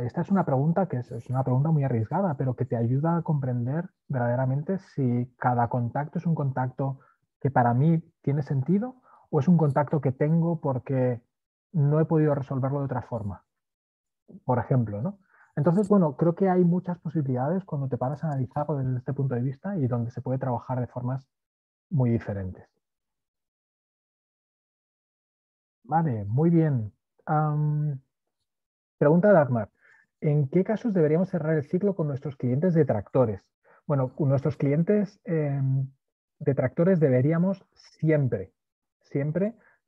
A: Esta es una pregunta es una pregunta muy arriesgada, pero que te ayuda a comprender verdaderamente si cada contacto es un contacto que para mí tiene sentido o es un contacto que tengo porque no he podido resolverlo de otra forma, por ejemplo, ¿no? Entonces, bueno, creo que hay muchas posibilidades cuando te paras a analizarlo desde este punto de vista y donde se puede trabajar de formas muy diferentes. Vale, muy bien. Am, Pregunta Dagmar. ¿En qué casos deberíamos cerrar el ciclo con nuestros clientes detractores? Bueno, con nuestros clientes detractores deberíamos siempre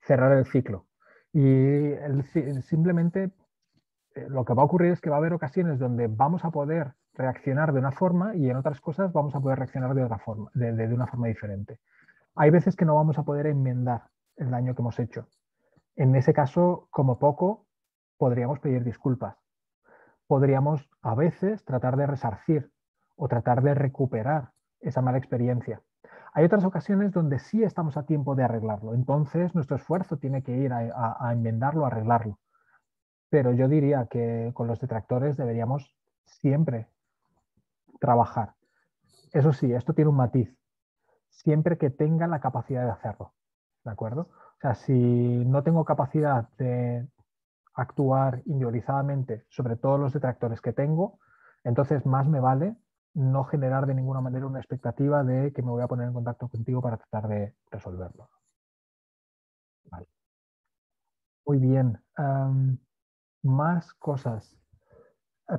A: cerrar el ciclo. Y simplemente lo que va a ocurrir es que va a haber ocasiones donde vamos a poder reaccionar de una forma y en otras cosas vamos a poder reaccionar de otra forma, de una forma diferente. Hay veces que no vamos a poder enmendar el daño que hemos hecho. En ese caso, como poco, podríamos pedir disculpas. Podríamos a veces tratar de resarcir o tratar de recuperar esa mala experiencia. Hay otras ocasiones donde sí estamos a tiempo de arreglarlo, entonces nuestro esfuerzo tiene que ir a enmendarlo, a arreglarlo. Pero yo diría que con los detractores deberíamos siempre trabajar. Eso sí, esto tiene un matiz, siempre que tenga la capacidad de hacerlo, ¿de acuerdo? O sea, si no tengo capacidad de actuar individualizadamente sobre todos los detractores que tengo, entonces más me vale no generar de ninguna manera una expectativa de que me voy a poner en contacto contigo para tratar de resolverlo. Vale. Muy bien. Más cosas.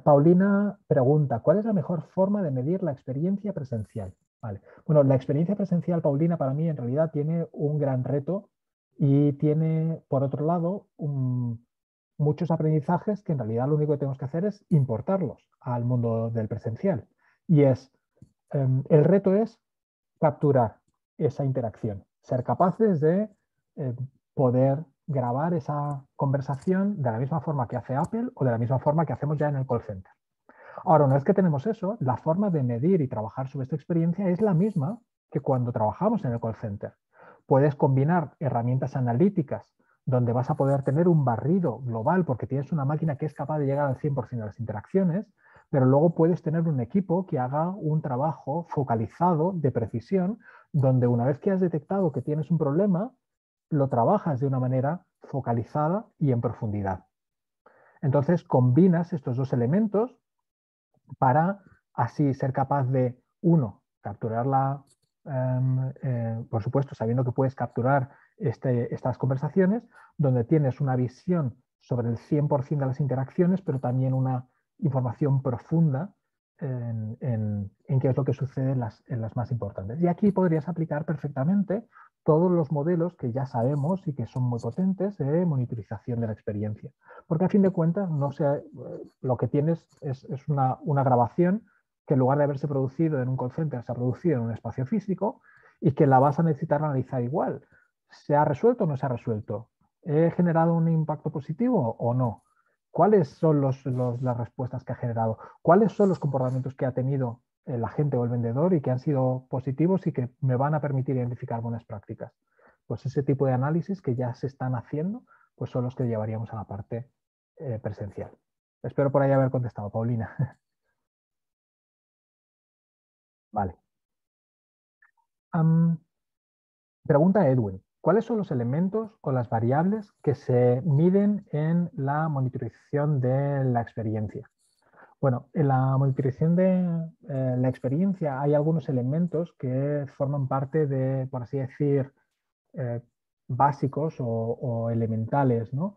A: Paulina pregunta, ¿cuál es la mejor forma de medir la experiencia presencial? Vale. Bueno, la experiencia presencial, Paulina, para mí en realidad tiene un gran reto y tiene, por otro lado, muchos aprendizajes que en realidad lo único que tenemos que hacer es importarlos al mundo del presencial. Y el reto es capturar esa interacción, ser capaces de eh, poder grabar esa conversación de la misma forma que hace Apple o de la misma forma que hacemos ya en el call center. Ahora, una vez que tenemos eso, la forma de medir y trabajar sobre esta experiencia es la misma que cuando trabajamos en el call center. Puedes combinar herramientas analíticas donde vas a poder tener un barrido global porque tienes una máquina que es capaz de llegar al 100% de las interacciones, pero luego puedes tener un equipo que haga un trabajo focalizado de precisión donde una vez que has detectado que tienes un problema, lo trabajas de una manera focalizada y en profundidad. Entonces combinas estos dos elementos para así ser capaz de, uno, capturarla, por supuesto, sabiendo que puedes capturar estas conversaciones, donde tienes una visión sobre el 100% de las interacciones, pero también una información profunda en qué es lo que sucede en las más importantes. Y aquí podrías aplicar perfectamente todos los modelos que ya sabemos y que son muy potentes de monitorización de la experiencia. Porque a fin de cuentas, no sé, lo que tienes es una grabación que en lugar de haberse producido en un call center, se ha producido en un espacio físico y que la vas a necesitar analizar igual. ¿Se ha resuelto o no se ha resuelto? ¿He generado un impacto positivo o no? ¿Cuáles son las respuestas que ha generado? ¿Cuáles son los comportamientos que ha tenido el agente o el vendedor y que han sido positivos y que me van a permitir identificar buenas prácticas? Pues ese tipo de análisis que ya se están haciendo, pues son los que llevaríamos a la parte presencial. Espero por ahí haber contestado, Paulina. Vale. Am, Pregunta Edwin. ¿Cuáles son los elementos o las variables que se miden en la monitorización de la experiencia? Bueno, en la monitorización de la experiencia hay algunos elementos que forman parte de, por así decir, eh, básicos o elementales, ¿no?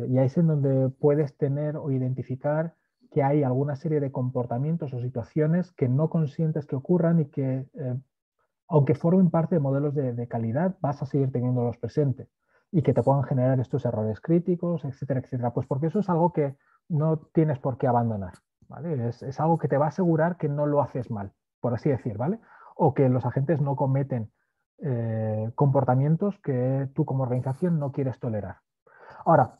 A: Y ahí es en donde puedes tener o identificar que hay alguna serie de comportamientos o situaciones que no consientes que ocurran y que aunque formen parte de modelos de calidad, vas a seguir teniéndolos presentes y que te puedan generar estos errores críticos, etcétera, etcétera. Pues porque eso es algo que no tienes por qué abandonar, ¿vale? Es algo que te va a asegurar que no lo haces mal, por así decir, ¿vale? O que los agentes no cometen comportamientos que tú como organización no quieres tolerar. Ahora,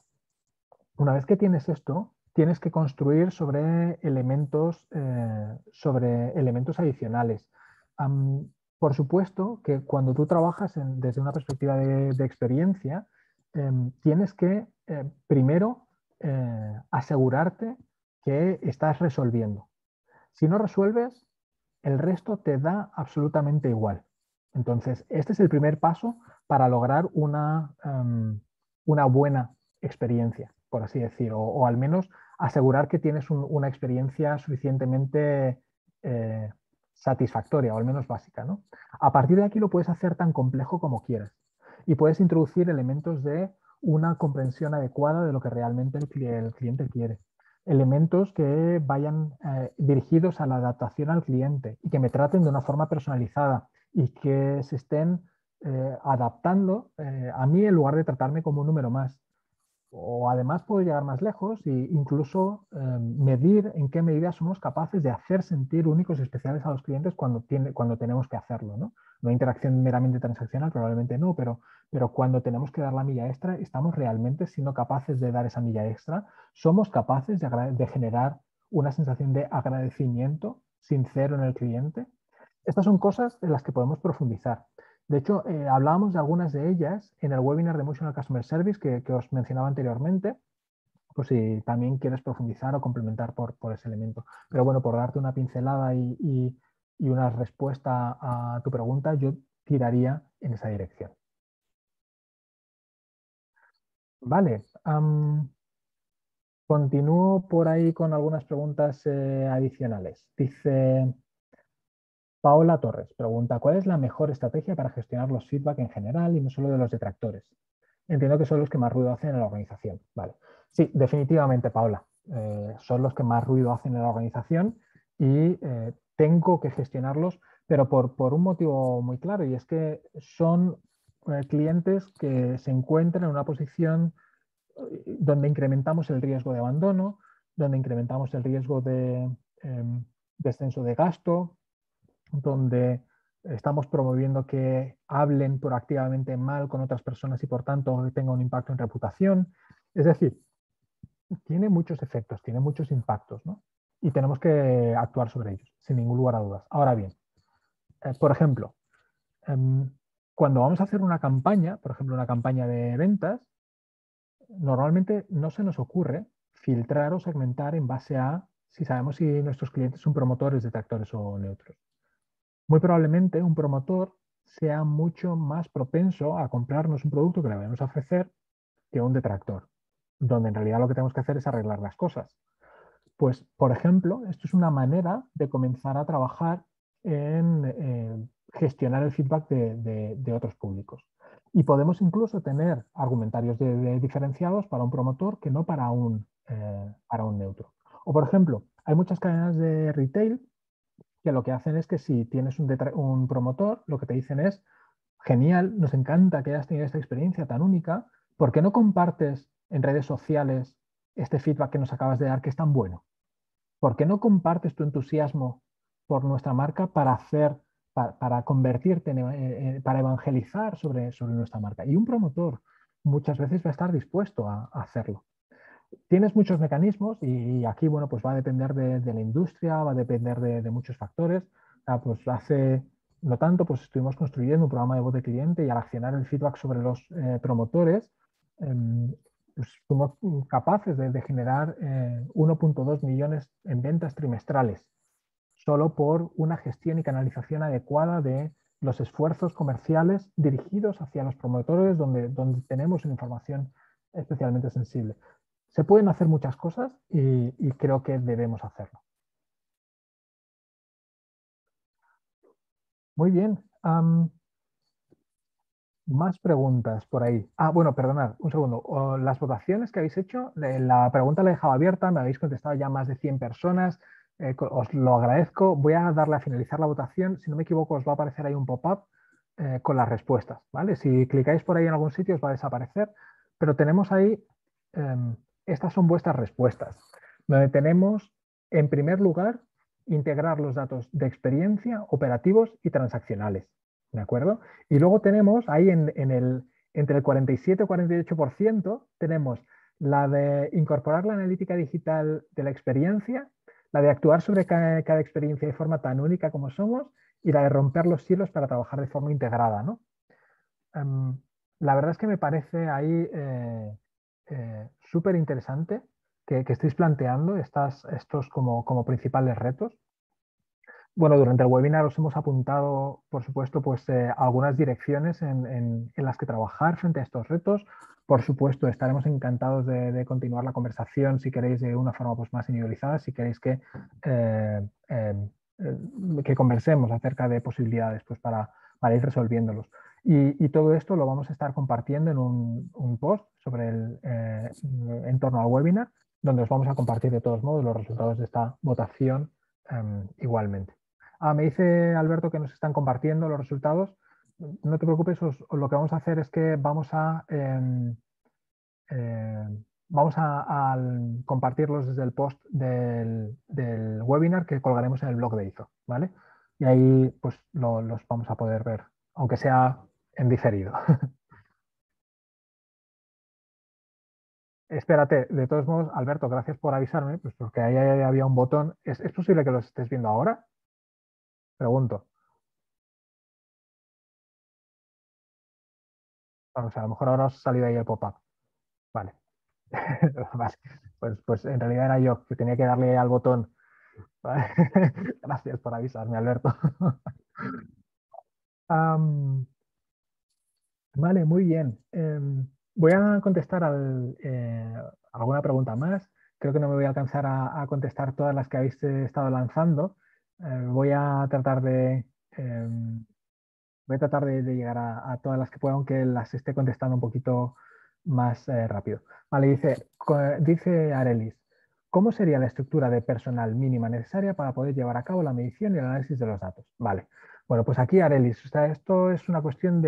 A: una vez que tienes esto, tienes que construir sobre elementos adicionales. Am, por supuesto que cuando tú trabajas desde una perspectiva de experiencia, tienes que primero asegurarte que estás resolviendo. Si no resuelves, el resto te da absolutamente igual. Entonces, este es el primer paso para lograr una buena experiencia, por así decir, o al menos asegurar que tienes una experiencia suficientemente eh, satisfactoria, o al menos básica, ¿no? A partir de aquí lo puedes hacer tan complejo como quieras y puedes introducir elementos de una comprensión adecuada de lo que realmente el cliente quiere, elementos que vayan dirigidos a la adaptación al cliente y que me traten de una forma personalizada y que se estén adaptando a mí en lugar de tratarme como un número más. O además puedo llegar más lejos e incluso medir en qué medida somos capaces de hacer sentir únicos y especiales a los clientes cuando tenemos que hacerlo, ¿no? No interacción meramente transaccional, probablemente no, pero cuando tenemos que dar la milla extra, estamos realmente siendo capaces de dar esa milla extra, somos capaces de generar una sensación de agradecimiento sincero en el cliente. Estas son cosas en las que podemos profundizar. De hecho, hablábamos de algunas de ellas en el webinar de Emotional Customer Service que os mencionaba anteriormente, pues si también quieres profundizar o complementar por ese elemento. Pero bueno, por darte una pincelada y una respuesta a tu pregunta, yo tiraría en esa dirección. Vale, continúo por ahí con algunas preguntas adicionales. Dice Paola Torres, pregunta, ¿cuál es la mejor estrategia para gestionar los feedback en general y no solo de los detractores? Entiendo que son los que más ruido hacen en la organización. Vale. Sí, definitivamente, Paula. Son los que más ruido hacen en la organización y tengo que gestionarlos, pero por un motivo muy claro, y es que son clientes que se encuentran en una posición donde incrementamos el riesgo de abandono, donde incrementamos el riesgo de descenso de gasto, donde estamos promoviendo que hablen proactivamente mal con otras personas y por tanto tenga un impacto en reputación. Es decir, tiene muchos efectos, tiene muchos impactos, ¿no? Y tenemos que actuar sobre ellos, sin ningún lugar a dudas. Ahora bien, por ejemplo, cuando vamos a hacer una campaña, por ejemplo, una campaña de ventas, normalmente no se nos ocurre filtrar o segmentar en base a si sabemos si nuestros clientes son promotores, detractores o neutros. Muy probablemente un promotor sea mucho más propenso a comprarnos un producto que le vamos a ofrecer que un detractor, donde en realidad lo que tenemos que hacer es arreglar las cosas. Pues, por ejemplo, esto es una manera de comenzar a trabajar en gestionar el feedback de otros públicos. Y podemos incluso tener argumentarios diferenciados para un promotor que no para un neutro. O, por ejemplo, hay muchas cadenas de retail que lo que hacen es que si tienes un promotor, lo que te dicen es, genial, nos encanta que hayas tenido esta experiencia tan única, ¿por qué no compartes en redes sociales este feedback que nos acabas de dar que es tan bueno? ¿Por qué no compartes tu entusiasmo por nuestra marca para convertirte, para evangelizar sobre nuestra marca? Y un promotor muchas veces va a estar dispuesto a hacerlo. Tienes muchos mecanismos y aquí, bueno, pues va a depender de la industria, va a depender de muchos factores. Pues hace no tanto, pues estuvimos construyendo un programa de voz de cliente y al accionar el feedback sobre los promotores, pues fuimos capaces de generar 1,2 millones en ventas trimestrales, solo por una gestión y canalización adecuada de los esfuerzos comerciales dirigidos hacia los promotores donde tenemos una información especialmente sensible. Se pueden hacer muchas cosas y creo que debemos hacerlo. Muy bien. Más preguntas por ahí. Bueno, perdonad, un segundo. Las votaciones que habéis hecho, la pregunta la he dejado abierta, me habéis contestado ya más de 100 personas. Os lo agradezco. Voy a darle a finalizar la votación. Si no me equivoco, os va a aparecer ahí un pop-up con las respuestas, ¿vale? Si clicáis por ahí en algún sitio os va a desaparecer, pero tenemos ahí, estas son vuestras respuestas, donde tenemos, en primer lugar, integrar los datos de experiencia, operativos y transaccionales, ¿de acuerdo? Y luego tenemos ahí entre el 47 y 48%, tenemos la de incorporar la analítica digital de la experiencia, la de actuar sobre cada experiencia de forma tan única como somos y la de romper los hilos para trabajar de forma integrada, ¿no? Um, la verdad es que me parece ahí súper interesante que estéis planteando estos como principales retos. Bueno, durante el webinar os hemos apuntado, por supuesto, pues algunas direcciones en las que trabajar frente a estos retos. Por supuesto, estaremos encantados de continuar la conversación si queréis de una forma pues, más individualizada, si queréis eh, eh, que conversemos acerca de posibilidades pues, para ir resolviéndolos. Y todo esto lo vamos a estar compartiendo en un post sobre en torno al webinar, donde os vamos a compartir de todos modos los resultados de esta votación igualmente. Me dice Alberto que nos están compartiendo los resultados. No te preocupes, lo que vamos a hacer es que vamos a compartirlos desde el post del webinar que colgaremos en el blog de IZO, ¿vale? Y ahí pues los vamos a poder ver, aunque sea en diferido. Espérate, de todos modos, Alberto, gracias por avisarme, pues porque ahí había un botón. ¿Es posible que los estés viendo ahora? Pregunto. Vamos, a lo mejor ahora os ha salido ahí el pop-up. Vale. Vale. Pues en realidad era yo que tenía que darle al botón. Vale. Gracias por avisarme, Alberto. Am, vale, muy bien. Voy a contestar alguna pregunta más. Creo que no me voy a alcanzar a contestar todas las que habéis estado lanzando. Voy a tratar de llegar a todas las que pueda, aunque las esté contestando un poquito más rápido. Vale, dice Arelis, ¿cómo sería la estructura de personal mínima necesaria para poder llevar a cabo la medición y el análisis de los datos? Vale, bueno, pues aquí Arelis, o sea, esto es una cuestión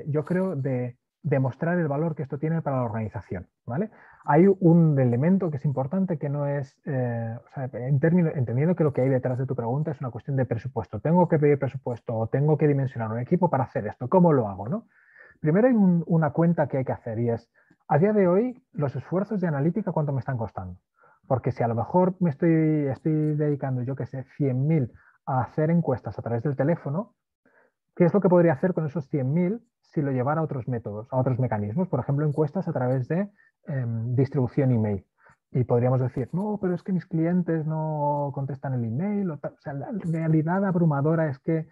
A: yo creo, de demostrar el valor que esto tiene para la organización, ¿vale? Hay un elemento que es importante que no es, o sea, entendiendo que lo que hay detrás de tu pregunta es una cuestión de presupuesto. Tengo que pedir presupuesto o tengo que dimensionar un equipo para hacer esto. ¿Cómo lo hago, no? Primero hay una cuenta que hay que hacer y es, a día de hoy, los esfuerzos de analítica, ¿cuánto me están costando? Porque si a lo mejor estoy dedicando, yo que sé, 100.000 a hacer encuestas a través del teléfono, ¿qué es lo que podría hacer con esos 100.000 si lo llevara a otros métodos, a otros mecanismos? Por ejemplo, encuestas a través de distribución email. Y podríamos decir, no, pero es que mis clientes no contestan el email. O sea, la realidad abrumadora es que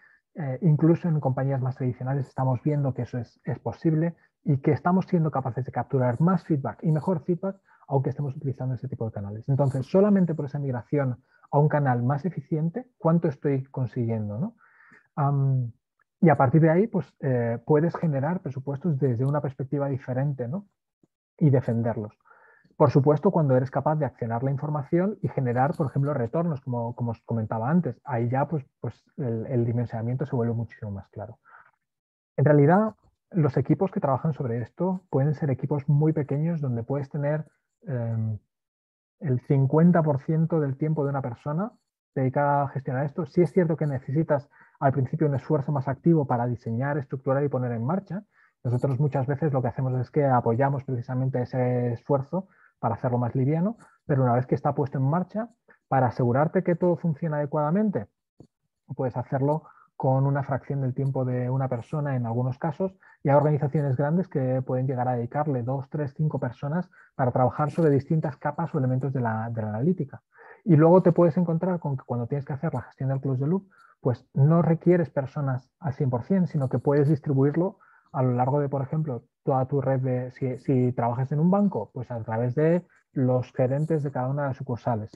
A: incluso en compañías más tradicionales estamos viendo que eso es posible y que estamos siendo capaces de capturar más feedback y mejor feedback aunque estemos utilizando ese tipo de canales. Entonces, solamente por esa migración a un canal más eficiente, ¿cuánto estoy consiguiendo, ¿no? Y a partir de ahí, pues puedes generar presupuestos desde una perspectiva diferente, ¿no? Y defenderlos. Por supuesto, cuando eres capaz de accionar la información y generar, por ejemplo, retornos, como os comentaba antes, ahí ya pues el dimensionamiento se vuelve muchísimo más claro. En realidad, los equipos que trabajan sobre esto pueden ser equipos muy pequeños donde puedes tener eh, el 50% del tiempo de una persona dedicada a gestionar esto. Sí es cierto que necesitas al principio un esfuerzo más activo para diseñar, estructurar y poner en marcha. Nosotros muchas veces lo que hacemos es que apoyamos precisamente ese esfuerzo para hacerlo más liviano, pero una vez que está puesto en marcha, para asegurarte que todo funciona adecuadamente, puedes hacerlo con una fracción del tiempo de una persona en algunos casos, y hay organizaciones grandes que pueden llegar a dedicarle 2, 3, 5 personas para trabajar sobre distintas capas o elementos de la analítica. Y luego te puedes encontrar con que cuando tienes que hacer la gestión del closed loop, pues no requieres personas al 100%, sino que puedes distribuirlo a lo largo de, por ejemplo, toda tu red de, si trabajas en un banco, pues a través de los gerentes de cada una de las sucursales.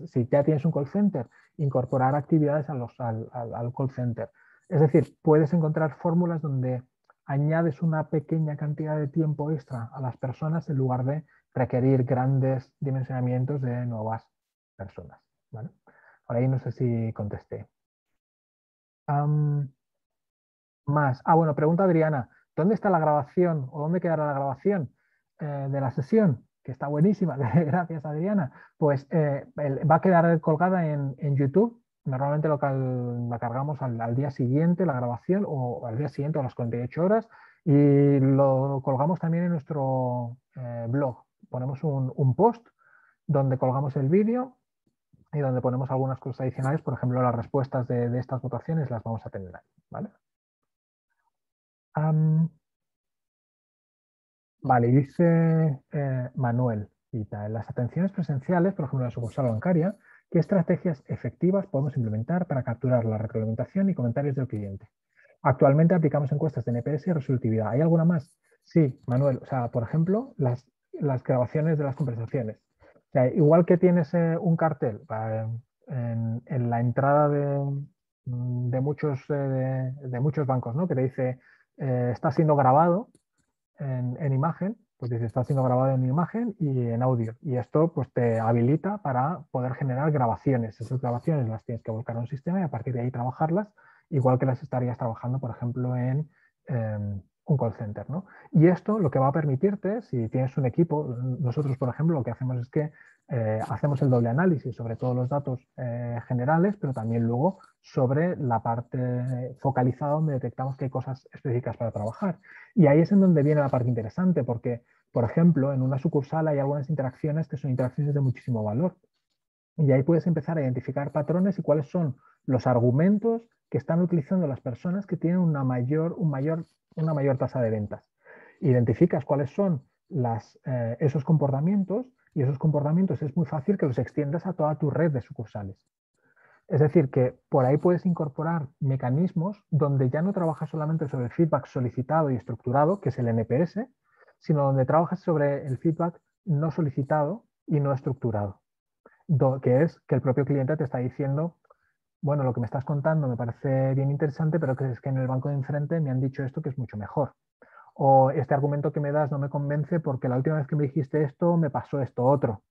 A: Si ya tienes un call center, incorporar actividades al call center. Es decir, puedes encontrar fórmulas donde añades una pequeña cantidad de tiempo extra a las personas en lugar de requerir grandes dimensionamientos de nuevas personas. ¿Vale? Por ahí no sé si contesté. Más. Bueno, pregunta Adriana. ¿Dónde está la grabación o dónde quedará la grabación de la sesión? Que está buenísima. Gracias, Adriana. Pues va a quedar colgada en YouTube. Normalmente la cargamos al día siguiente, la grabación, o al día siguiente o a las 48 horas. Y lo colgamos también en nuestro blog. Ponemos un post donde colgamos el vídeo y donde ponemos algunas cosas adicionales. Por ejemplo, las respuestas de estas votaciones las vamos a tener ahí. ¿Vale? Vale, dice Manuel, cita, en las atenciones presenciales, por ejemplo, en la sucursal bancaria, ¿qué estrategias efectivas podemos implementar para capturar la retroalimentación y comentarios del cliente? Actualmente aplicamos encuestas de NPS y resolutividad. ¿Hay alguna más? Sí, Manuel. O sea, por ejemplo, las grabaciones de las conversaciones. O sea, igual que tienes un cartel en la entrada de muchos bancos, ¿no? Que te dice, está siendo grabado en imagen, pues dice, está siendo grabado en imagen y en audio. Y esto pues te habilita para poder generar grabaciones. Esas grabaciones las tienes que volcar a un sistema y a partir de ahí trabajarlas, igual que las estarías trabajando, por ejemplo, en un call center, ¿no? Y esto lo que va a permitirte, si tienes un equipo, nosotros, por ejemplo, lo que hacemos es que hacemos el doble análisis sobre todos los datos generales, pero también luego sobre la parte focalizada donde detectamos que hay cosas específicas para trabajar. Y ahí es en donde viene la parte interesante, porque, por ejemplo, en una sucursal hay algunas interacciones que son interacciones de muchísimo valor. Y ahí puedes empezar a identificar patrones y cuáles son los argumentos que están utilizando las personas que tienen una mayor tasa de ventas. Identificas cuáles son esos comportamientos y esos comportamientos es muy fácil que los extiendas a toda tu red de sucursales. Es decir, que por ahí puedes incorporar mecanismos donde ya no trabajas solamente sobre el feedback solicitado y estructurado, que es el NPS, sino donde trabajas sobre el feedback no solicitado y no estructurado, que es que el propio cliente te está diciendo, bueno, lo que me estás contando me parece bien interesante, pero que es que en el banco de enfrente me han dicho esto que es mucho mejor. O este argumento que me das no me convence porque la última vez que me dijiste esto me pasó esto otro.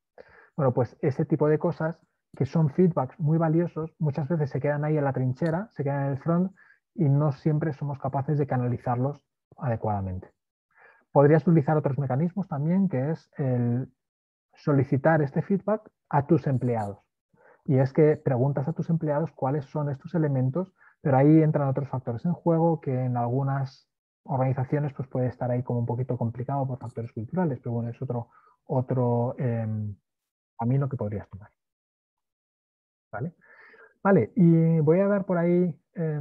A: Bueno, pues ese tipo de cosas que son feedbacks muy valiosos, muchas veces se quedan ahí en la trinchera, se quedan en el front y no siempre somos capaces de canalizarlos adecuadamente. Podrías utilizar otros mecanismos también, que es el solicitar este feedback a tus empleados. Y es que preguntas a tus empleados cuáles son estos elementos, pero ahí entran otros factores en juego que en algunas organizaciones pues puede estar ahí como un poquito complicado por factores culturales, pero bueno, es otro camino que podrías tomar. ¿Vale? Vale, y voy a dar por ahí eh,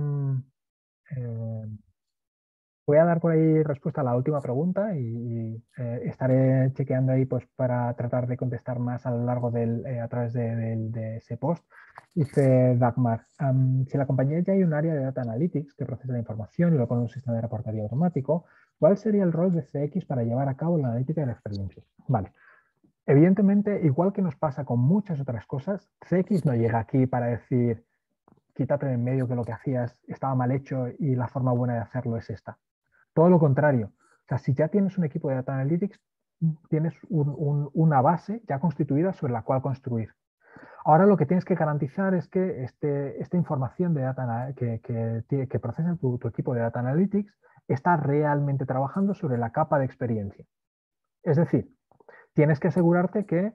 A: voy a dar por ahí respuesta a la última pregunta y estaré chequeando ahí pues para tratar de contestar más a lo largo a través de ese post. Dice Dagmar, si la compañía ya hay un área de Data Analytics que procesa la información y lo pone en un sistema de reportería automático, ¿cuál sería el rol de CX para llevar a cabo la analítica de la experiencia? Vale. Evidentemente, igual que nos pasa con muchas otras cosas, CX no llega aquí para decir, quítate de en medio que lo que hacías estaba mal hecho y la forma buena de hacerlo es esta. Todo lo contrario. O sea, si ya tienes un equipo de Data Analytics, tienes una base ya constituida sobre la cual construir. Ahora lo que tienes que garantizar es que esta información de data que procesa tu equipo de Data Analytics está realmente trabajando sobre la capa de experiencia. Es decir, tienes que asegurarte que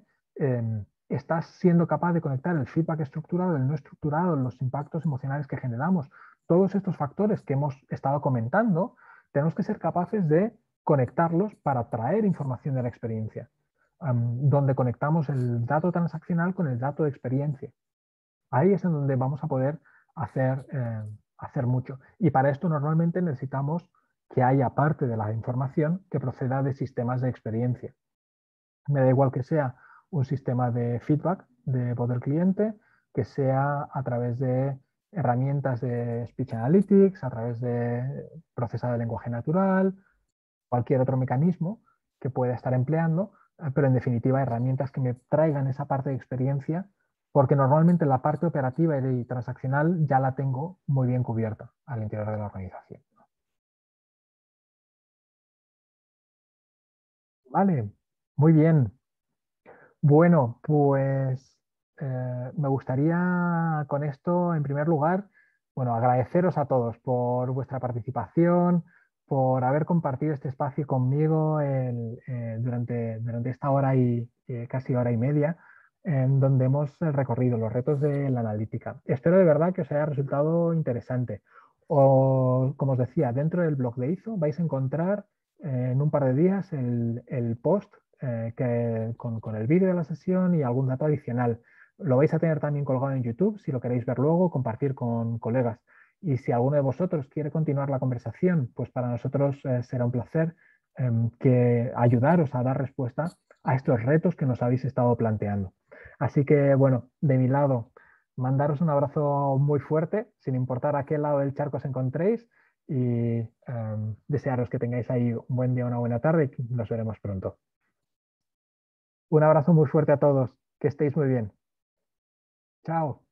A: estás siendo capaz de conectar el feedback estructurado, el no estructurado, los impactos emocionales que generamos, todos estos factores que hemos estado comentando, tenemos que ser capaces de conectarlos para traer información de la experiencia. donde conectamos el dato transaccional con el dato de experiencia. Ahí es en donde vamos a poder hacer mucho. Y para esto normalmente necesitamos que haya parte de la información que proceda de sistemas de experiencia. Me da igual que sea un sistema de feedback de voz del cliente, que sea a través de herramientas de Speech Analytics, a través de procesado de lenguaje natural, cualquier otro mecanismo que pueda estar empleando, pero en definitiva herramientas que me traigan esa parte de experiencia, porque normalmente la parte operativa y transaccional ya la tengo muy bien cubierta al interior de la organización. Vale, muy bien. Bueno, pues me gustaría con esto, en primer lugar, bueno, agradeceros a todos por vuestra participación, por haber compartido este espacio conmigo durante esta hora y casi hora y media, en donde hemos recorrido los retos de la analítica. Espero de verdad que os haya resultado interesante. O, como os decía, dentro del blog de IZO vais a encontrar en un par de días el post con el vídeo de la sesión y algún dato adicional. Lo vais a tener también colgado en YouTube si lo queréis ver luego, compartir con colegas. Y si alguno de vosotros quiere continuar la conversación, pues para nosotros será un placer que ayudaros a dar respuesta a estos retos que nos habéis estado planteando. Así que, bueno, de mi lado, mandaros un abrazo muy fuerte, sin importar a qué lado del charco os encontréis, y desearos que tengáis ahí un buen día, una buena tarde y nos veremos pronto. Un abrazo muy fuerte a todos. Que estéis muy bien. Chao.